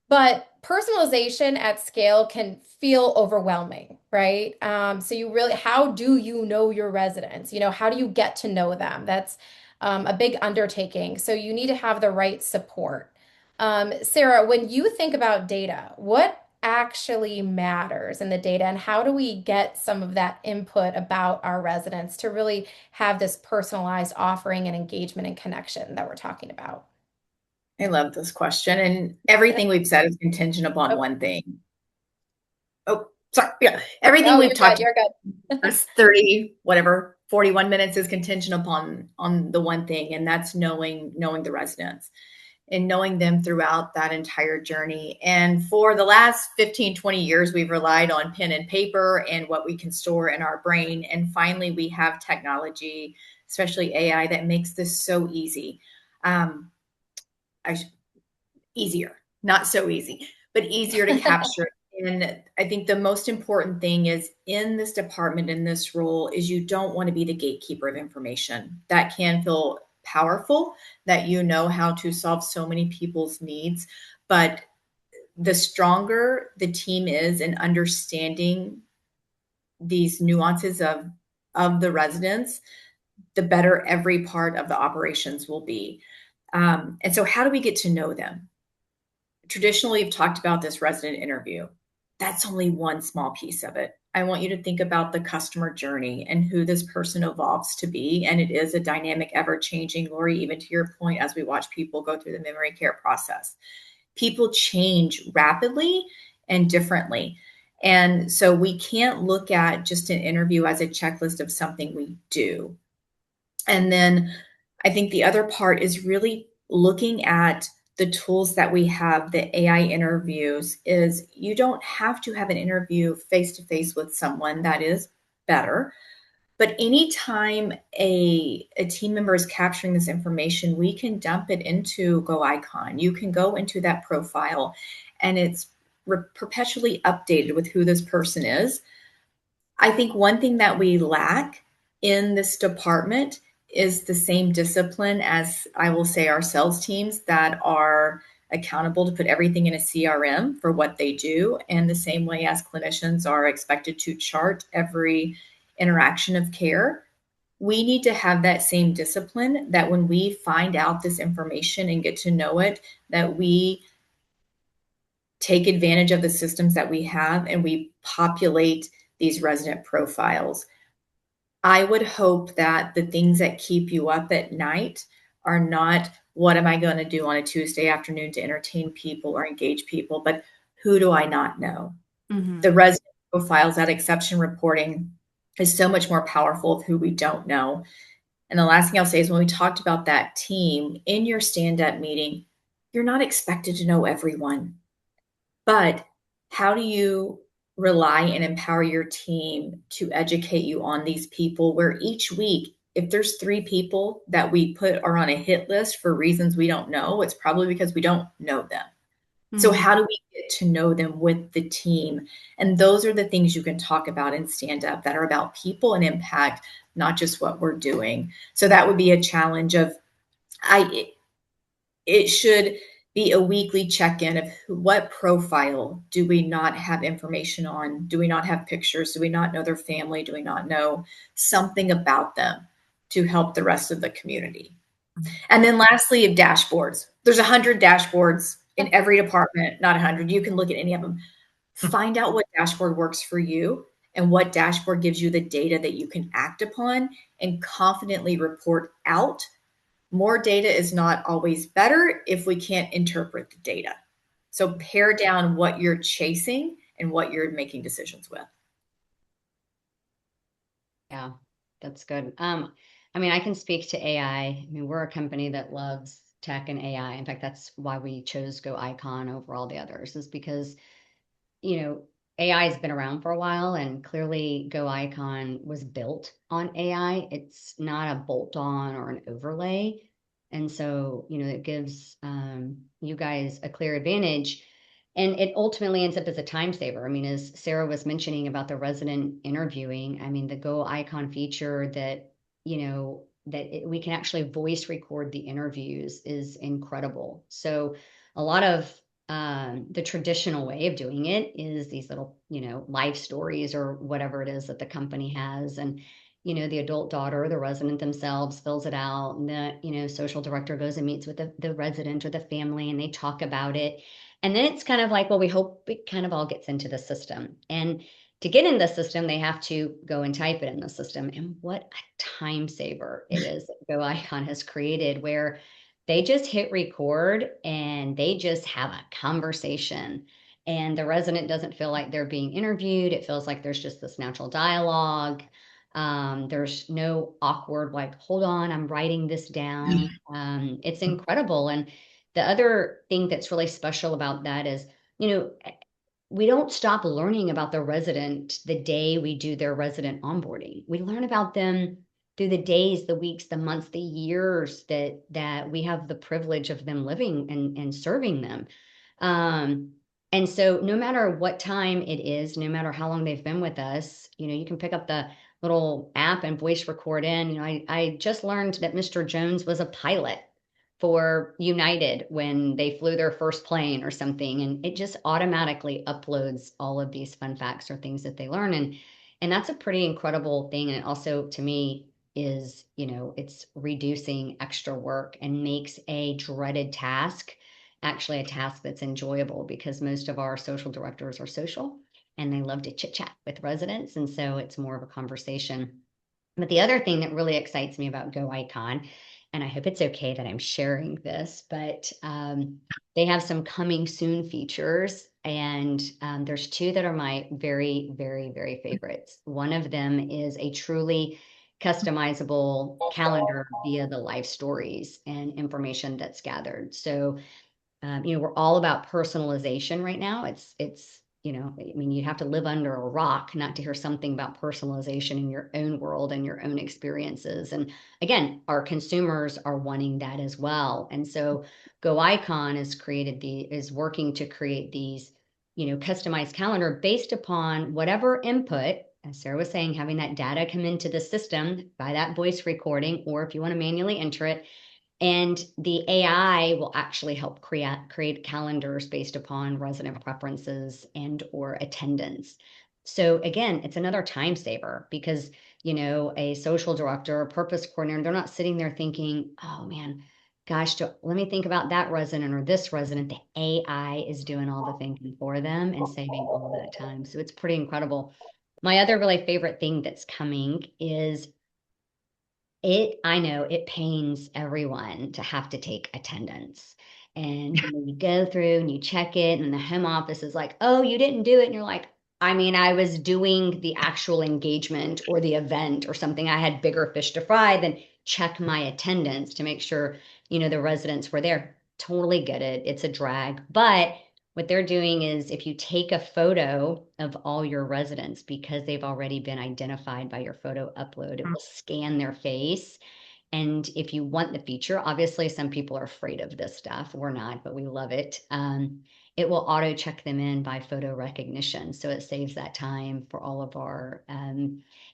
Speaker 2: but personalization at scale can feel overwhelming, right? So how do you know your residents? How do you get to know them? That's a big undertaking. So you need to have the right support. Sarah, when you think about data, what actually matters in the data, and how do we get some of that input about our residents to really have this personalized offering and engagement and connection that we're talking about?
Speaker 5: I love this question. And everything we've said is contingent upon
Speaker 2: Oh,
Speaker 5: one thing. Oh, Sorry, yeah, everything
Speaker 2: No,
Speaker 5: we've
Speaker 2: you're good.
Speaker 5: talked
Speaker 2: You're
Speaker 5: about,
Speaker 2: good.
Speaker 5: that's 30, whatever, 41 minutes is contingent upon on the one thing, and that's knowing the residents and knowing them throughout that entire journey. And for the last 15, 20 years, we've relied on pen and paper and what we can store in our brain. And finally, we have technology, especially AI, that makes this so easy. Um, I, easier, not so easy, but easier to capture. And I think the most important thing is in this department, in this role, is you don't want to be the gatekeeper of information. That can feel powerful, that you know how to solve so many people's needs. But the stronger the team is in understanding these nuances of the residents, the better every part of the operations will be. And so, how do we get to know them? Traditionally, we've talked about this resident interview. That's only one small piece of it. I want you to think about the customer journey and who this person evolves to be. And it is a dynamic, ever changing, Lori, even to your point, as we watch people go through the memory care process. People change rapidly and differently. And so we can't look at just an interview as a checklist of something we do. And then I think the other part is really looking at the tools that we have, the AI interviews, is you don't have to have an interview face to face with someone. That is better. But anytime a team member is capturing this information, we can dump it into Go Icon. You can go into that profile and it's perpetually updated with who this person is. I think one thing that we lack in this department is the same discipline as, I will say, our sales teams that are accountable to put everything in a CRM for what they do. And the same way as clinicians are expected to chart every interaction of care, we need to have that same discipline, that when we find out this information and get to know it, that we take advantage of the systems that we have and we populate these resident profiles. I would hope that the things that keep you up at night are not, what am I going to do on a Tuesday afternoon to entertain people or engage people, but who do I not know?
Speaker 4: Mm-hmm.
Speaker 5: The resident profiles, that exception reporting, is so much more powerful of who we don't know. And the last thing I'll say is, when we talked about that team in your stand-up meeting, you're not expected to know everyone. But how do you rely and empower your team to educate you on these people, where each week, if there's 3 people that we put are on a hit list for reasons we don't know, it's probably because we don't know them. So
Speaker 4: Mm-hmm.
Speaker 5: how do we get to know them with the team? And those are the things you can talk about in stand up that are about people and impact, not just what we're doing. So that would be a challenge of, it should be a weekly check-in of what profile do we not have information on? Do we not have pictures? Do we not know their family? Do we not know something about them to help the rest of the community? And then lastly, dashboards. There's 100 dashboards in every department, not 100. You can look at any of them. Find out what dashboard works for you and what dashboard gives you the data that you can act upon and confidently report out. More data is not always better if we can't interpret the data. So pare down what you're chasing and what you're making decisions with.
Speaker 3: Yeah, that's good. I mean, I can speak to AI. I mean, we're a company that loves tech and AI. In fact, that's why we chose Go Icon over all the others, is because, AI has been around for a while, and clearly Go Icon was built on AI. It's not a bolt on or an overlay. And so, it gives you guys a clear advantage. And it ultimately ends up as a time saver. I mean, as Sarah was mentioning about the resident interviewing, I mean, the Go Icon feature that, we can actually voice record the interviews is incredible. So a lot of the traditional way of doing it is these little, life stories or whatever it is that the company has. And, the adult daughter, the resident themselves fills it out. And the, social director goes and meets with the resident or the family, and they talk about it. And then it's kind of like, well, we hope it kind of all gets into the system. And to get in the system, they have to go and type it in the system. And what a time saver it is that Go Icon has created, where they just hit record and they just have a conversation. And the resident doesn't feel like they're being interviewed. It feels like there's just this natural dialogue. There's no awkward, like, hold on, I'm writing this down. It's incredible. And the other thing that's really special about that is, you know, we don't stop learning about the resident the day we do their resident onboarding. We learn about them through the days, the weeks, the months, the years that we have the privilege of them living and serving them. Um, and so no matter what time it is, no matter how long they've been with us, you can pick up the little app and voice record in. I just learned that Mr. Jones was a pilot for United when they flew their first plane or something. And it just automatically uploads all of these fun facts or things that they learn. And that's a pretty incredible thing. And it also, to me, is, it's reducing extra work and makes a dreaded task actually a task that's enjoyable, because most of our social directors are social and they love to chit chat with residents. And so it's more of a conversation. But the other thing that really excites me about Go Icon, and I hope it's okay that I'm sharing this, but they have some coming soon features. And there's two that are my very, very, very favorites. One of them is a truly customizable calendar via the life stories and information that's gathered. So we're all about personalization right now. I mean, you have to live under a rock not to hear something about personalization in your own world and your own experiences. And again, our consumers are wanting that as well. And so Go Icon is working to create these, customized calendar based upon whatever input, as Sarah was saying, having that data come into the system by that voice recording, or if you want to manually enter it, and the AI will actually help create calendars based upon resident preferences and or attendance. So again, it's another time saver, because, a social director or purpose coordinator, they're not sitting there thinking, oh man, gosh, let me think about that resident or this resident. The AI is doing all the thinking for them and saving all of that time. So it's pretty incredible. My other really favorite thing that's coming is I know it pains everyone to have to take attendance. And you go through and you check it, and the home office is like, oh, you didn't do it. And you're like, I mean, I was doing the actual engagement or the event or something. I had bigger fish to fry than check my attendance to make sure, the residents were there. Totally get it. It's a drag. But what they're doing is, if you take a photo of all your residents, because they've already been identified by your photo upload, it will scan their face. And if you want the feature, obviously some people are afraid of this stuff. We're not, but we love it. It will auto check them in by photo recognition. So it saves that time for all of our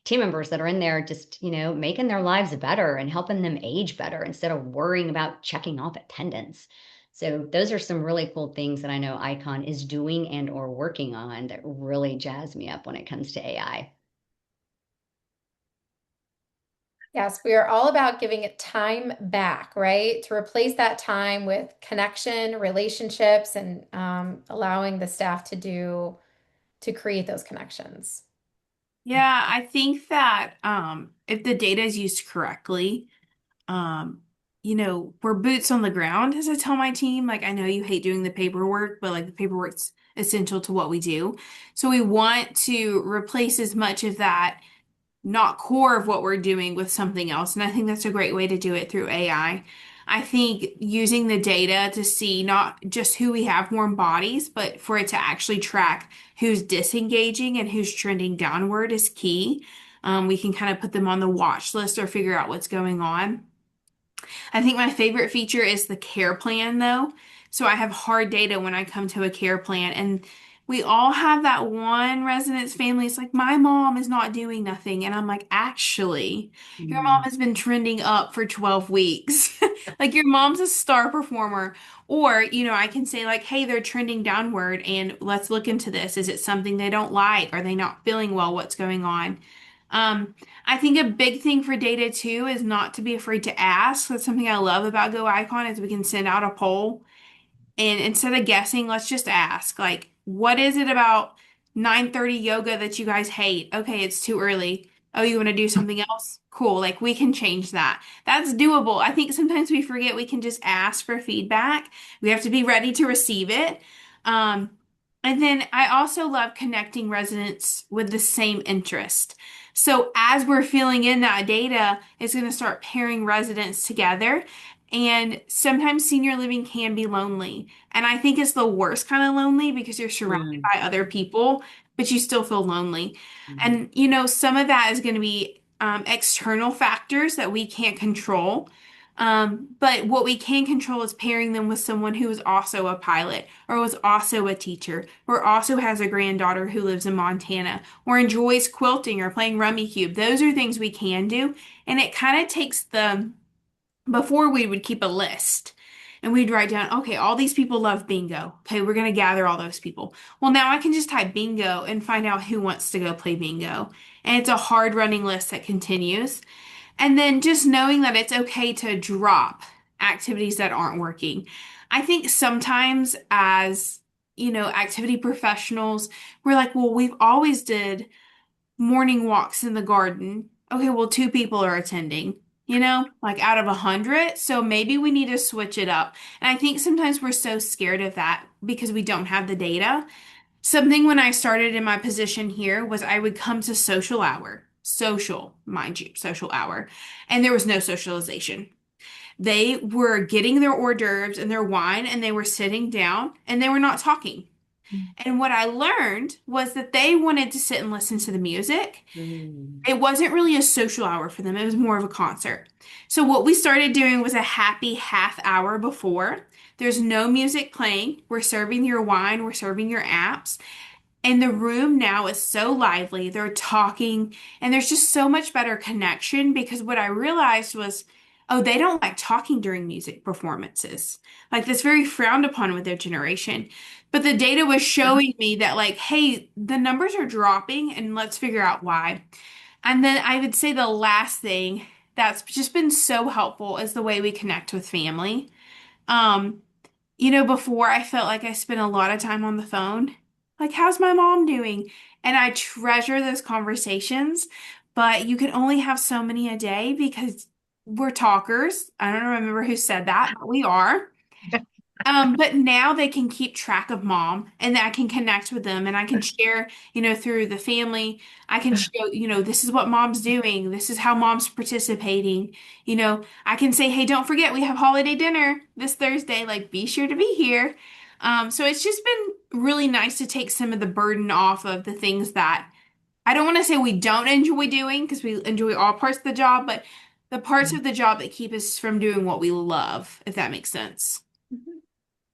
Speaker 3: team members that are in there, just, making their lives better and helping them age better instead of worrying about checking off attendance. So those are some really cool things that I know Icon is doing and or working on that really jazz me up when it comes to AI.
Speaker 2: Yes, we are all about giving it time back, right? To replace that time with connection, relationships, and allowing the staff to create those connections.
Speaker 4: Yeah, I think that if the data is used correctly, um, we're boots on the ground, as I tell my team. Like, I know you hate doing the paperwork, but like the paperwork's essential to what we do. So we want to replace as much of that not core of what we're doing with something else. And I think that's a great way to do it through AI. I think using the data to see not just who we have warm bodies, but for it to actually track who's disengaging and who's trending downward is key. We can kind of put them on the watch list or figure out what's going on. I think my favorite feature is the care plan, though. So I have hard data when I come to a care plan, and we all have that one resident's family. It's like, my mom is not doing nothing. And I'm like, actually, your mom has been trending up for 12 weeks. Like, your mom's a star performer. Or, I can say, like, hey, they're trending downward, and let's look into this. Is it something they don't like? Are they not feeling well? What's going on? I think a big thing for data too is not to be afraid to ask. That's something I love about Go Icon is we can send out a poll, and instead of guessing, let's just ask, like, what is it about 9:30 yoga that you guys hate? Okay, it's too early. Oh, you want to do something else? Cool. Like, we can change that. That's doable. I think sometimes we forget we can just ask for feedback. We have to be ready to receive it. Um, And then I also love connecting residents with the same interest. So as we're filling in that data, it's going to start pairing residents together. And sometimes senior living can be lonely. And I think it's the worst kind of lonely because you're surrounded
Speaker 3: Mm,
Speaker 4: by other people, but you still feel lonely.
Speaker 3: mhm,
Speaker 4: And, some of that is going to be external factors that we can't control. But what we can control is pairing them with someone who is also a pilot or was also a teacher or also has a granddaughter who lives in Montana or enjoys quilting or playing Rummy Cube. Those are things we can do. And it kind of takes before we would keep a list and we'd write down, okay, all these people love bingo. Okay, we're going to gather all those people. Well, now I can just type bingo and find out who wants to go play bingo. And it's a hard running list that continues. And then just knowing that it's okay to drop activities that aren't working. I think sometimes as, activity professionals, we're like, well, we've always did morning walks in the garden. Okay, well, two people are attending, like out of 100. So maybe we need to switch it up. And I think sometimes we're so scared of that because we don't have the data. Something when I started in my position here was I would come to social hour, social, mind you, social hour, and there was no socialization. They were getting their hors d'oeuvres and their wine and they were sitting down and they were not talking. And what I learned was that they wanted to sit and listen to the music.
Speaker 3: mm,
Speaker 4: It wasn't really a social hour for them, it was more of a concert. So, what we started doing was a happy half hour before. There's no music playing. We're serving your wine, we're serving your apps. And the room now is so lively. They're talking, and there's just so much better connection because what I realized was, oh, they don't like talking during music performances. Like that's very frowned upon with their generation. But the data was showing me that, like, hey, the numbers are dropping, and let's figure out why. And then I would say the last thing that's just been so helpful is the way we connect with family. Um, before I felt like I spent a lot of time on the phone. Like, how's my mom doing? And I treasure those conversations, but you can only have so many a day because we're talkers. I don't remember who said that, but we are. But now they can keep track of mom and I can connect with them and I can share, through the family. I can show, this is what mom's doing. This is how mom's participating. I can say, hey, don't forget we have holiday dinner this Thursday. Like, be sure to be here. So it's just been really nice to take some of the burden off of the things that I don't want to say we don't enjoy doing because we enjoy all parts of the job, but the parts of the job that keep us from doing what we love, if that makes sense.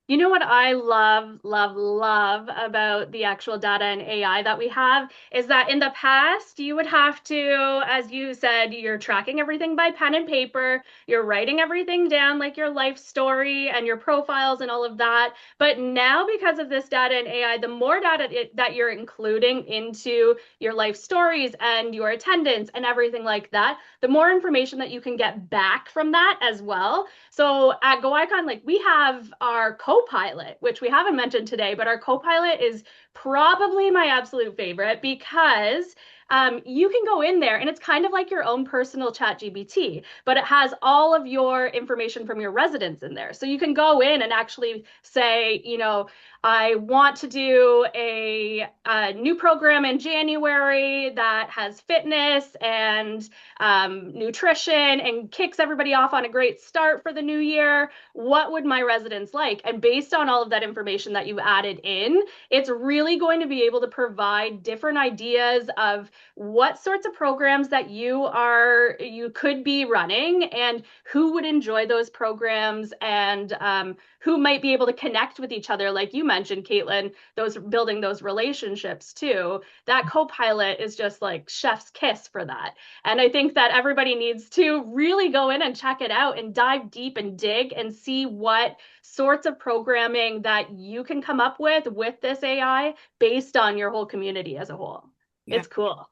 Speaker 7: You know what I love, love, love about the actual data and AI that we have is that in the past, you would have to, as you said, you're tracking everything by pen and paper, you're writing everything down, like your life story and your profiles and all of that. But now, because of this data and AI, the more data that you're including into your life stories and your attendance and everything like that, the more information that you can get back from that as well. So at GoIcon, like we have our co-pilot, which we haven't mentioned today, but our co-pilot is probably my absolute favorite because you can go in there and it's kind of like your own personal chat GPT, but it has all of your information from your residents in there. So you can go in and actually say, I want to do a new program in January that has fitness and nutrition and kicks everybody off on a great start for the new year. What would my residents like? And based on all of that information that you added in, it's really going to be able to provide different ideas of what sorts of programs that you could be running and who would enjoy those programs and who might be able to connect with each other, like you mentioned, Caitlin, those building those relationships too. That co-pilot is just like chef's kiss for that. And I think that everybody needs to really go in and check it out and dive deep and dig and see what sorts of programming that you can come up with this AI based on your whole community as a whole.
Speaker 4: Yeah.
Speaker 7: It's cool.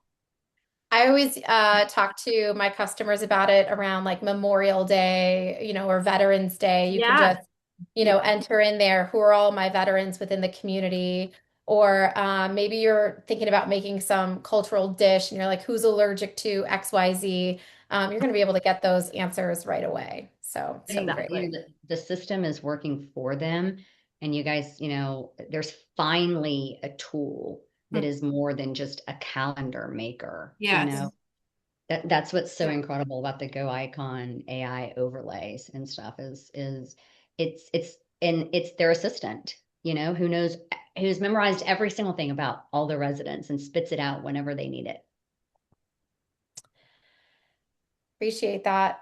Speaker 2: I always talk to my customers about it around like Memorial Day, or Veterans Day. You can
Speaker 7: Yeah.
Speaker 2: just, enter in there who are all my veterans within the community. Or maybe you're thinking about making some cultural dish and you're like, who's allergic to XYZ? You're going to be able to get those answers right away. So
Speaker 3: And
Speaker 2: great.
Speaker 7: Exactly.
Speaker 3: the system is working for them. And you guys, there's finally a tool that is more than just a calendar maker,
Speaker 4: Yes.
Speaker 3: That's what's so incredible about the Go Icon AI overlays and stuff is it's their assistant, who's memorized every single thing about all the residents and spits it out whenever they need it.
Speaker 2: Appreciate that.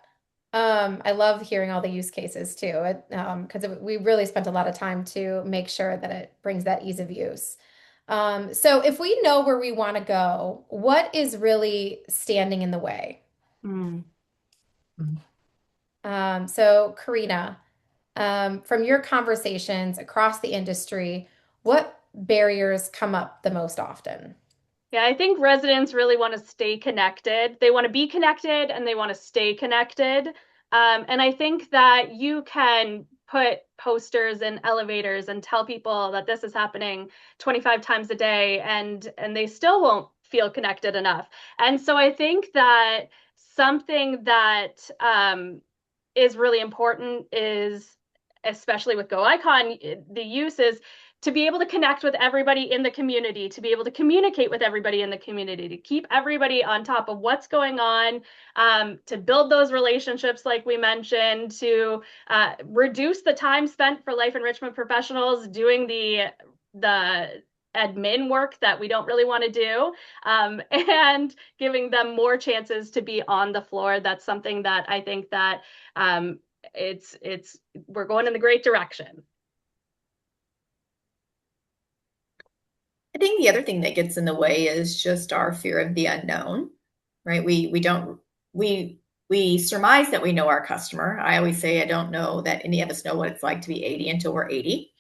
Speaker 2: I love hearing all the use cases too, because we really spent a lot of time to make sure that it brings that ease of use. So if we know where we want to go, what is really standing in the way?
Speaker 4: Mm.
Speaker 2: So Karina, from your conversations across the industry, what barriers come up the most often?
Speaker 7: Yeah, I think residents really want to stay connected. They want to be connected and they want to stay connected. And I think that you can put posters in elevators and tell people that this is happening 25 times a day and they still won't feel connected enough. And so I think that something that is really important is, especially with Go Icon, the use is to be able to connect with everybody in the community, to be able to communicate with everybody in the community, to keep everybody on top of what's going on, to build those relationships, like we mentioned, to reduce the time spent for life enrichment professionals doing the admin work that we don't really want to do, and giving them more chances to be on the floor. That's something that I think that it's we're going in the great direction.
Speaker 5: I think the other thing that gets in the way is just our fear of the unknown, right? We surmise that we know our customer. I always say I don't know that any of us know what it's like to be 80 until we're 80.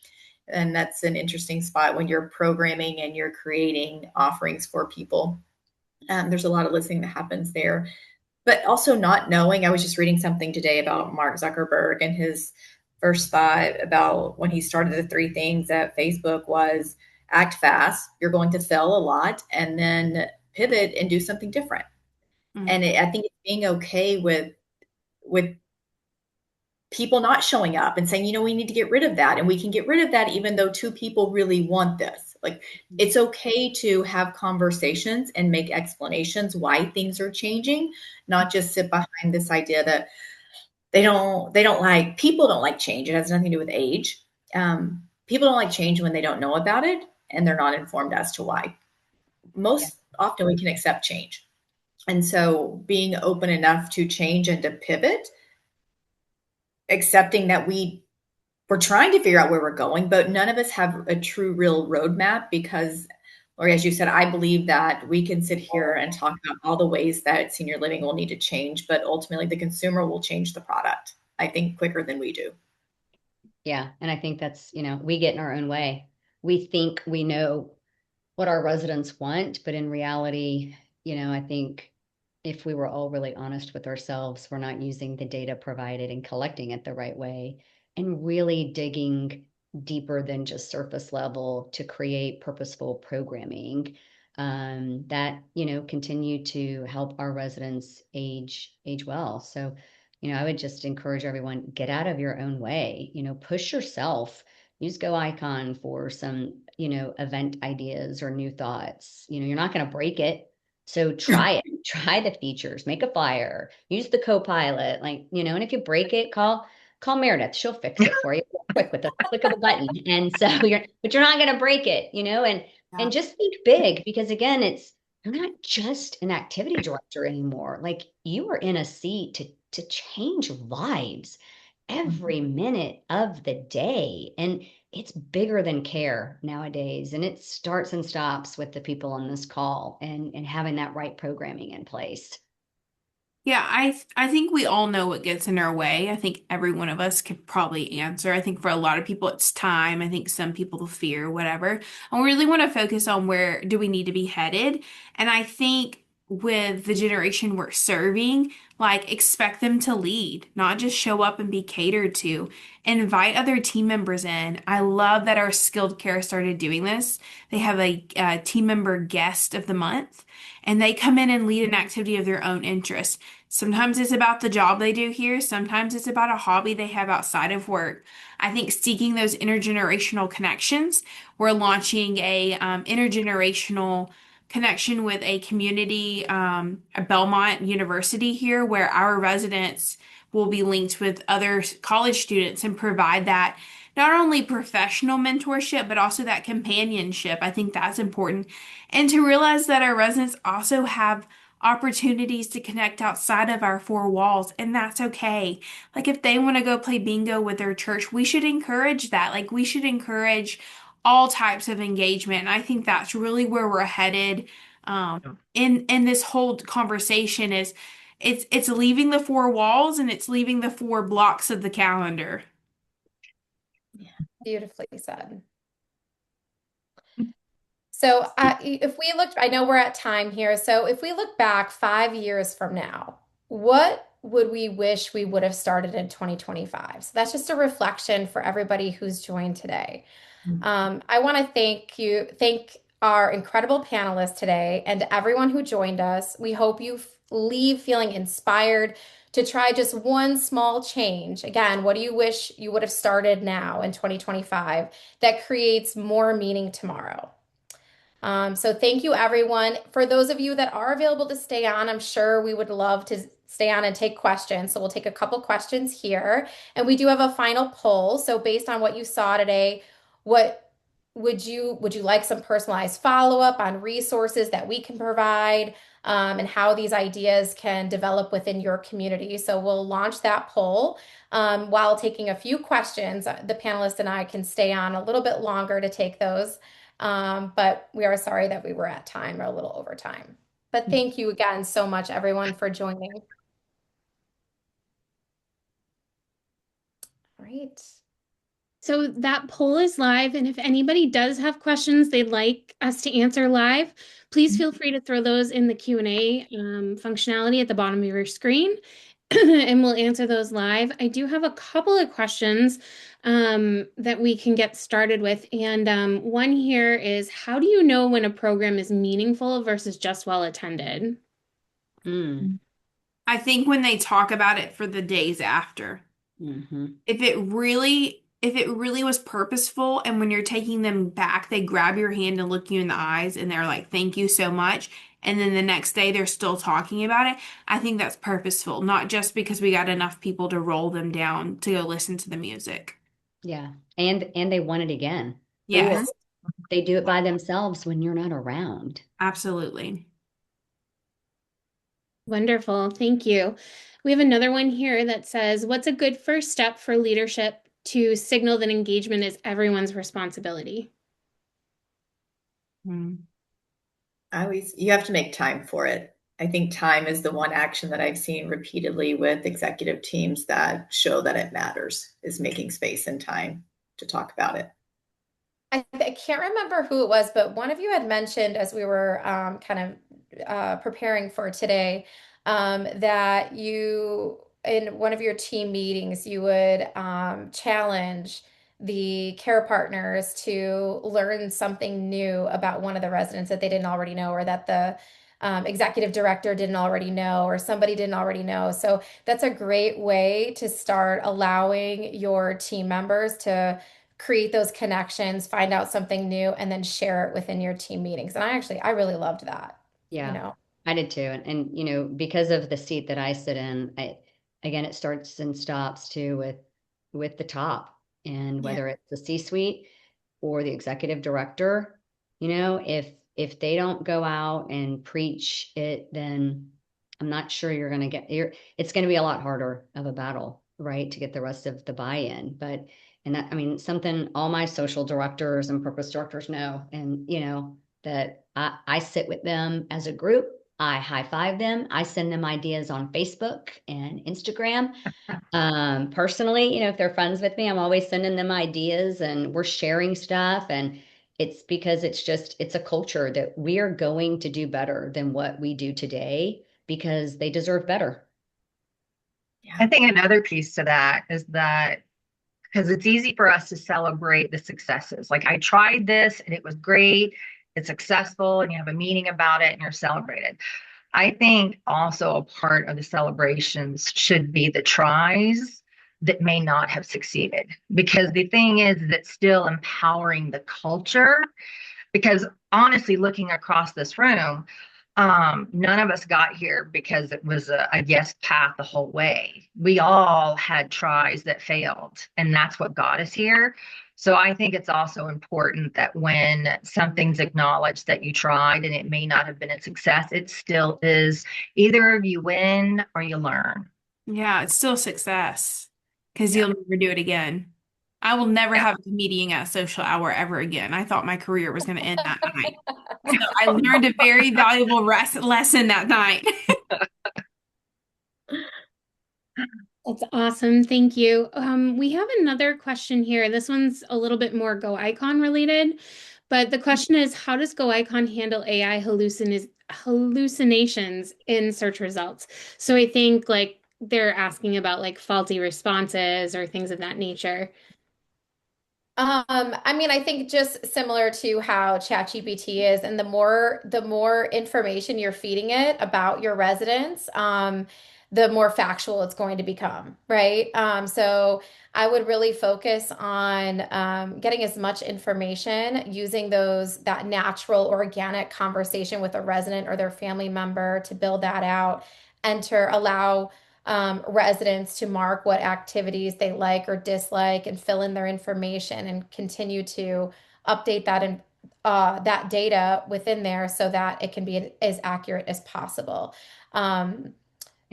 Speaker 5: And that's an interesting spot when you're programming and you're creating offerings for people. There's a lot of listening that happens there, but also not knowing. I was just reading something today about Mark Zuckerberg, and his first thought about when he started the three things at Facebook was act fast, you're going to fail a lot, and then pivot and do something different. And I think it's being okay with people not showing up and saying, we need to get rid of that. And we can get rid of that even though two people really want this. Like, it's okay to have conversations and make explanations why things are changing, not just sit behind this idea that people don't like change. It has nothing to do with age. People don't like change when they don't know about it and they're not informed as to why. Most often we can accept change. And so being open enough to change and to pivot, accepting that we're trying to figure out where we're going, but none of us have a true, real roadmap because, or as you said, I believe that we can sit here and talk about all the ways that senior living will need to change, but ultimately the consumer will change the product, I think, quicker than we do.
Speaker 3: Yeah. And I think that's, we get in our own way. We think we know what our residents want, but in reality, I think if we were all really honest with ourselves, we're not using the data provided and collecting it the right way and really digging deeper than just surface level to create purposeful programming that continue to help our residents age well. So I would just encourage everyone, get out of your own way, push yourself. Use Go Icon for some, event ideas or new thoughts. You're not going to break it. So try it. Try the features, make a flyer, use the co-pilot, and if you break it, call Meredith. She'll fix it for you real quick with a click of a button. And so you're not going to break it, and just think big, because again, you're not just an activity director anymore. Like, you are in a seat to change lives every minute of the day. And it's bigger than care nowadays. And it starts and stops with the people on this call and having that right programming in place.
Speaker 4: Yeah, I think we all know what gets in our way. I think every one of us could probably answer. I think for a lot of people it's time. I think some people fear, whatever. And we really want to focus on where do we need to be headed. And I think with the generation we're serving, like, expect them to lead, not just show up and be catered to. Invite other team members in. I love that our skilled care started doing this. They have a team member guest of the month, and they come in and lead an activity of their own interest. Sometimes it's about the job they do here. Sometimes it's about a hobby they have outside of work. I think seeking those intergenerational connections. We're launching a intergenerational connection with a community, a Belmont University here, where our residents will be linked with other college students and provide that not only professional mentorship, but also that companionship. I think that's important. And to realize that our residents also have opportunities to connect outside of our four walls, and that's okay. Like if they want to go play bingo with their church, we should encourage that. Like we should encourage all types of engagement. And I think that's really where we're headed in this whole conversation is it's leaving the four walls and it's leaving the four blocks of the calendar.
Speaker 2: Beautifully said. So if we look, I know we're at time here. So if we look back 5 years from now, what would we wish we would have started in 2025? So that's just a reflection for everybody who's joined today. I want to thank our incredible panelists today and everyone who joined us. We hope you leave feeling inspired to try just one small change. Again, what do you wish you would have started now in 2025 that creates more meaning tomorrow? So thank you, everyone. For those of you that are available to stay on, I'm sure we would love to stay on and take questions. So we'll take a couple questions here. And we do have a final poll. So based on what you saw today, what would you like some personalized follow-up on resources that we can provide, and how these ideas can develop within your community? So we'll launch that poll while taking a few questions. The panelists and I can stay on a little bit longer to take those. But we are sorry that we were at time or a little over time. But thank you again so much, everyone, for joining. All right.
Speaker 1: So that poll is live, and if anybody does have questions they'd like us to answer live, please feel free to throw those in the Q&A functionality at the bottom of your screen, and we'll answer those live. I do have a couple of questions that we can get started with, and one here is, how do you know when a program is meaningful versus just well attended?
Speaker 4: I think when they talk about it for the days after. If it really was purposeful and when you're taking them back, they grab your hand and look you in the eyes and they're like, thank you so much. And then the next day they're still talking about it. I think that's purposeful, not just because we got enough people to roll them down to go listen to the music.
Speaker 3: Yeah. And they want it again.
Speaker 4: Yes,
Speaker 3: Or they do it by themselves when you're not around.
Speaker 4: absolutely.
Speaker 1: Wonderful. Thank you. We have another one here that says, what's a good first step for leadership to signal that engagement is everyone's responsibility?
Speaker 5: You have to make time for it. I think time is the one action that I've seen repeatedly with executive teams that show that it matters, is making space and time to talk about it.
Speaker 2: I can't remember who it was, but one of you had mentioned as we were kind of preparing for today, that you, in one of your team meetings, you would challenge the care partners to learn something new about one of the residents that they didn't already know, or that the executive director didn't already know, or somebody didn't already know. So that's a great way to start allowing your team members to create those connections, find out something new, and then share it within your team meetings. And I really loved that.
Speaker 3: Yeah, I did too. And because of the seat that I sit in, again, it starts and stops too with the top, and whether it's the C-suite or the executive director, if they don't go out and preach it, then I'm not sure it's going to be a lot harder of a battle, right, to get the rest of the buy-in. And that, I mean, something all my social directors and purpose directors know, and that I sit with them as a group. I high five them. I send them ideas on Facebook and Instagram. Personally, if they're friends with me, I'm always sending them ideas and we're sharing stuff. And it's because it's a culture that we are going to do better than what we do today because they deserve better.
Speaker 6: Yeah. I think another piece to that is that because it's easy for us to celebrate the successes. Like, I tried this and it was great, it's successful, and you have a meeting about it and you're celebrated. I think also a part of the celebrations should be the tries, that may not have succeeded. Because the thing is that still empowering the culture, because honestly, looking across this room, none of us got here because it was a yes path the whole way. We all had tries that failed, and that's what got us here. So I think it's also important that when something's acknowledged that you tried and it may not have been a success, it still is. Either you win or you learn.
Speaker 4: Yeah, it's still success because
Speaker 6: Yeah.
Speaker 4: you'll never do it again. I will never
Speaker 6: Yeah.
Speaker 4: have a meeting at social hour ever again. I thought my career was going to end that night. So I learned a very valuable lesson that night.
Speaker 1: That's awesome. Thank you. We have another question here. This one's a little bit more Go Icon related, but the question is, how does Go Icon handle AI hallucinations in search results? So I think like they're asking about like faulty responses or things of that nature.
Speaker 2: I mean, I think just similar to how ChatGPT is, and the more information you're feeding it about your residents, the more factual it's going to become, right? So I would really focus on getting as much information using that natural, organic conversation with a resident or their family member to build that out, allow residents to mark what activities they like or dislike and fill in their information and continue to update that data within there so that it can be as accurate as possible. Um,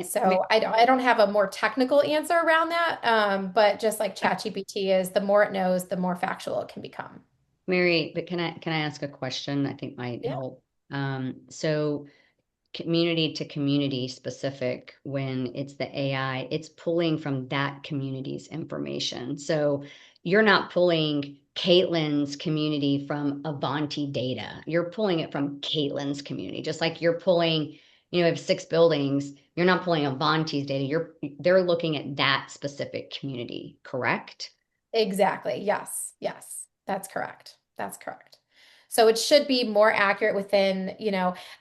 Speaker 2: so I don't have a more technical answer around that, but just like ChatGPT is, the more it knows, the more factual it can become.
Speaker 3: Mary, but can I ask a question I think might
Speaker 2: Yeah.
Speaker 3: help? So community to community specific, when it's the AI, it's pulling from that community's information. So you're not pulling Caitlin's community from Avanti data. You're pulling it from Caitlin's community, just like you're pulling, if 6 buildings, you're not pulling Avanti's data. They're looking at that specific community, correct?
Speaker 2: Exactly. Yes. Yes. That's correct. That's correct. So it should be more accurate within,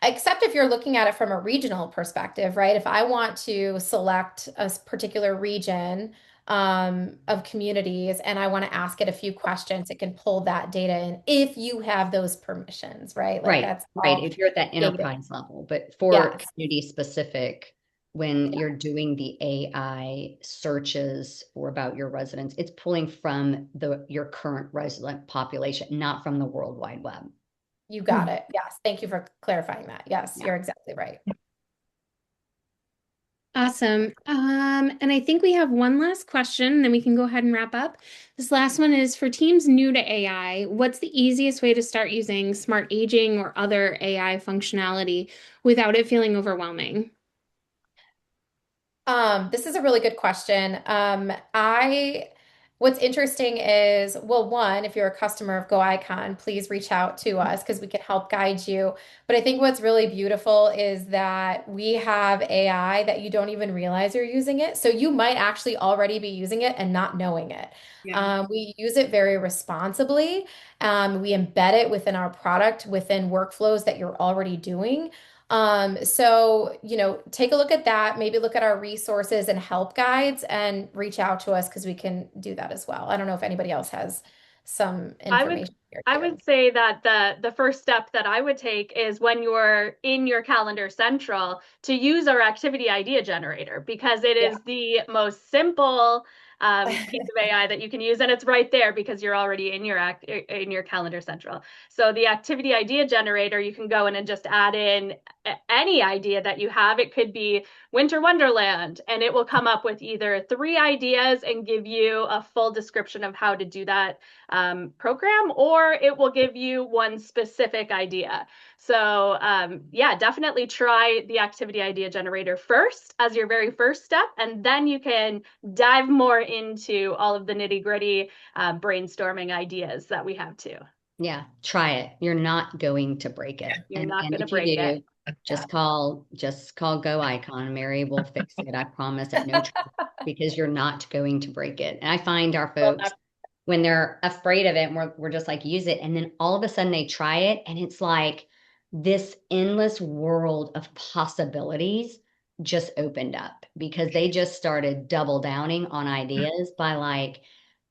Speaker 2: except if you're looking at it from a regional perspective, right? If I want to select a particular region of communities and I want to ask it a few questions, it can pull that data in if you have those permissions, right? Like
Speaker 3: Right,
Speaker 2: that's
Speaker 3: right.
Speaker 2: all
Speaker 3: If you're at that
Speaker 2: data.
Speaker 3: enterprise level, but for
Speaker 2: Yes.
Speaker 3: community specific, when you're doing the AI searches or about your residents, it's pulling from your current resident population, not from the World Wide Web.
Speaker 2: You got it. Yes. Thank you for clarifying that. Yes,
Speaker 3: Yeah.
Speaker 2: you're exactly right.
Speaker 1: Awesome. And I think we have one last question, then we can go ahead and wrap up. This last one is for teams new to AI. What's the easiest way to start using smart aging or other AI functionality without it feeling overwhelming?
Speaker 2: This is a really good question. What's interesting is, well, one, if you're a customer of GoIcon, please reach out to us because we can help guide you. But I think what's really beautiful is that we have AI that you don't even realize you're using it. So you might actually already be using it and not knowing it.
Speaker 4: Yeah.
Speaker 2: We use it very responsibly. We embed it within our product, within workflows that you're already doing. So, take a look at that, maybe look at our resources and help guides and reach out to us because we can do that as well. I don't know if anybody else has some
Speaker 7: I would
Speaker 2: information here
Speaker 7: I
Speaker 2: too.
Speaker 7: would say that the first step that I would take is when you're in your Calendar Central to use our activity idea generator because it
Speaker 2: Yeah.
Speaker 7: is the most simple piece of AI that you can use, and it's right there because you're already in your Calendar Central. So the activity idea generator, you can go in and just add in any idea that you have. It could be Winter Wonderland, and it will come up with either 3 ideas and give you a full description of how to do that program, or it will give you one specific idea. So yeah, definitely try the activity idea generator first as your very first step, and then you can dive more into all of the nitty gritty brainstorming ideas that we have too.
Speaker 3: Yeah, try it. You're not going to break it.
Speaker 7: You're
Speaker 3: And
Speaker 7: not going to
Speaker 3: if you
Speaker 7: break it.
Speaker 3: do, just call Go Icon. Mary will fix it. I promise at no charge because you're not going to break it. And I find our
Speaker 2: Well,
Speaker 3: folks when they're afraid of it and we're just like use it and then all of a sudden they try it and it's like this endless world of possibilities just opened up because they just started double downing on ideas by like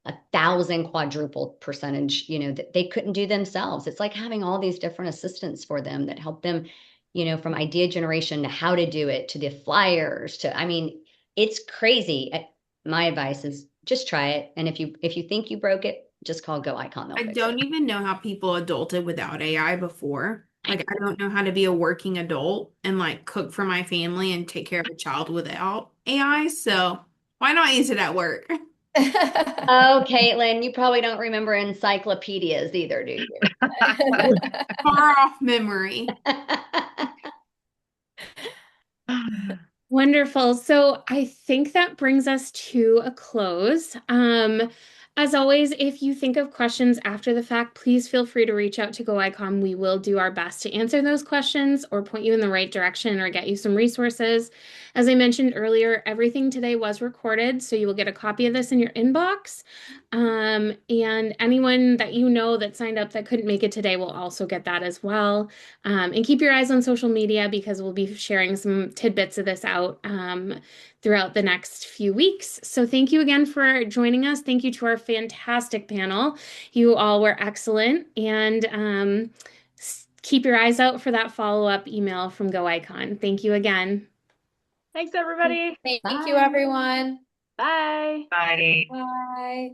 Speaker 3: 1,000 quadruple percentage, that they couldn't do themselves. It's like having all these different assistants for them that help them, from idea generation to how to do it to the flyers to, I mean, it's crazy. My advice is just try it. And if you think you broke it, just call Go Icon. They'll
Speaker 4: I
Speaker 3: fix it.
Speaker 4: don't even know how people adulted without AI before. Like, I don't know how to be a working adult and like cook for my family and take care of a child without AI. So why not use it at work?
Speaker 3: Oh, Caitlin, you probably don't remember encyclopedias either, do you?
Speaker 4: Far off memory.
Speaker 1: Wonderful. So I think that brings us to a close. As always, if you think of questions after the fact, please feel free to reach out to GoICOM. We will do our best to answer those questions or point you in the right direction or get you some resources. As I mentioned earlier, everything today was recorded, so you will get a copy of this in your inbox. And anyone that you know that signed up that couldn't make it today will also get that as well. And keep your eyes on social media because we'll be sharing some tidbits of this out throughout the next few weeks. So thank you again for joining us. Thank you to our fantastic panel. You all were excellent. And keep your eyes out for that follow-up email from GoIcon. Thank you again.
Speaker 7: Thanks, everybody.
Speaker 2: Thank you,
Speaker 3: Bye.
Speaker 2: everyone.
Speaker 7: Bye.
Speaker 6: Bye.
Speaker 2: Bye.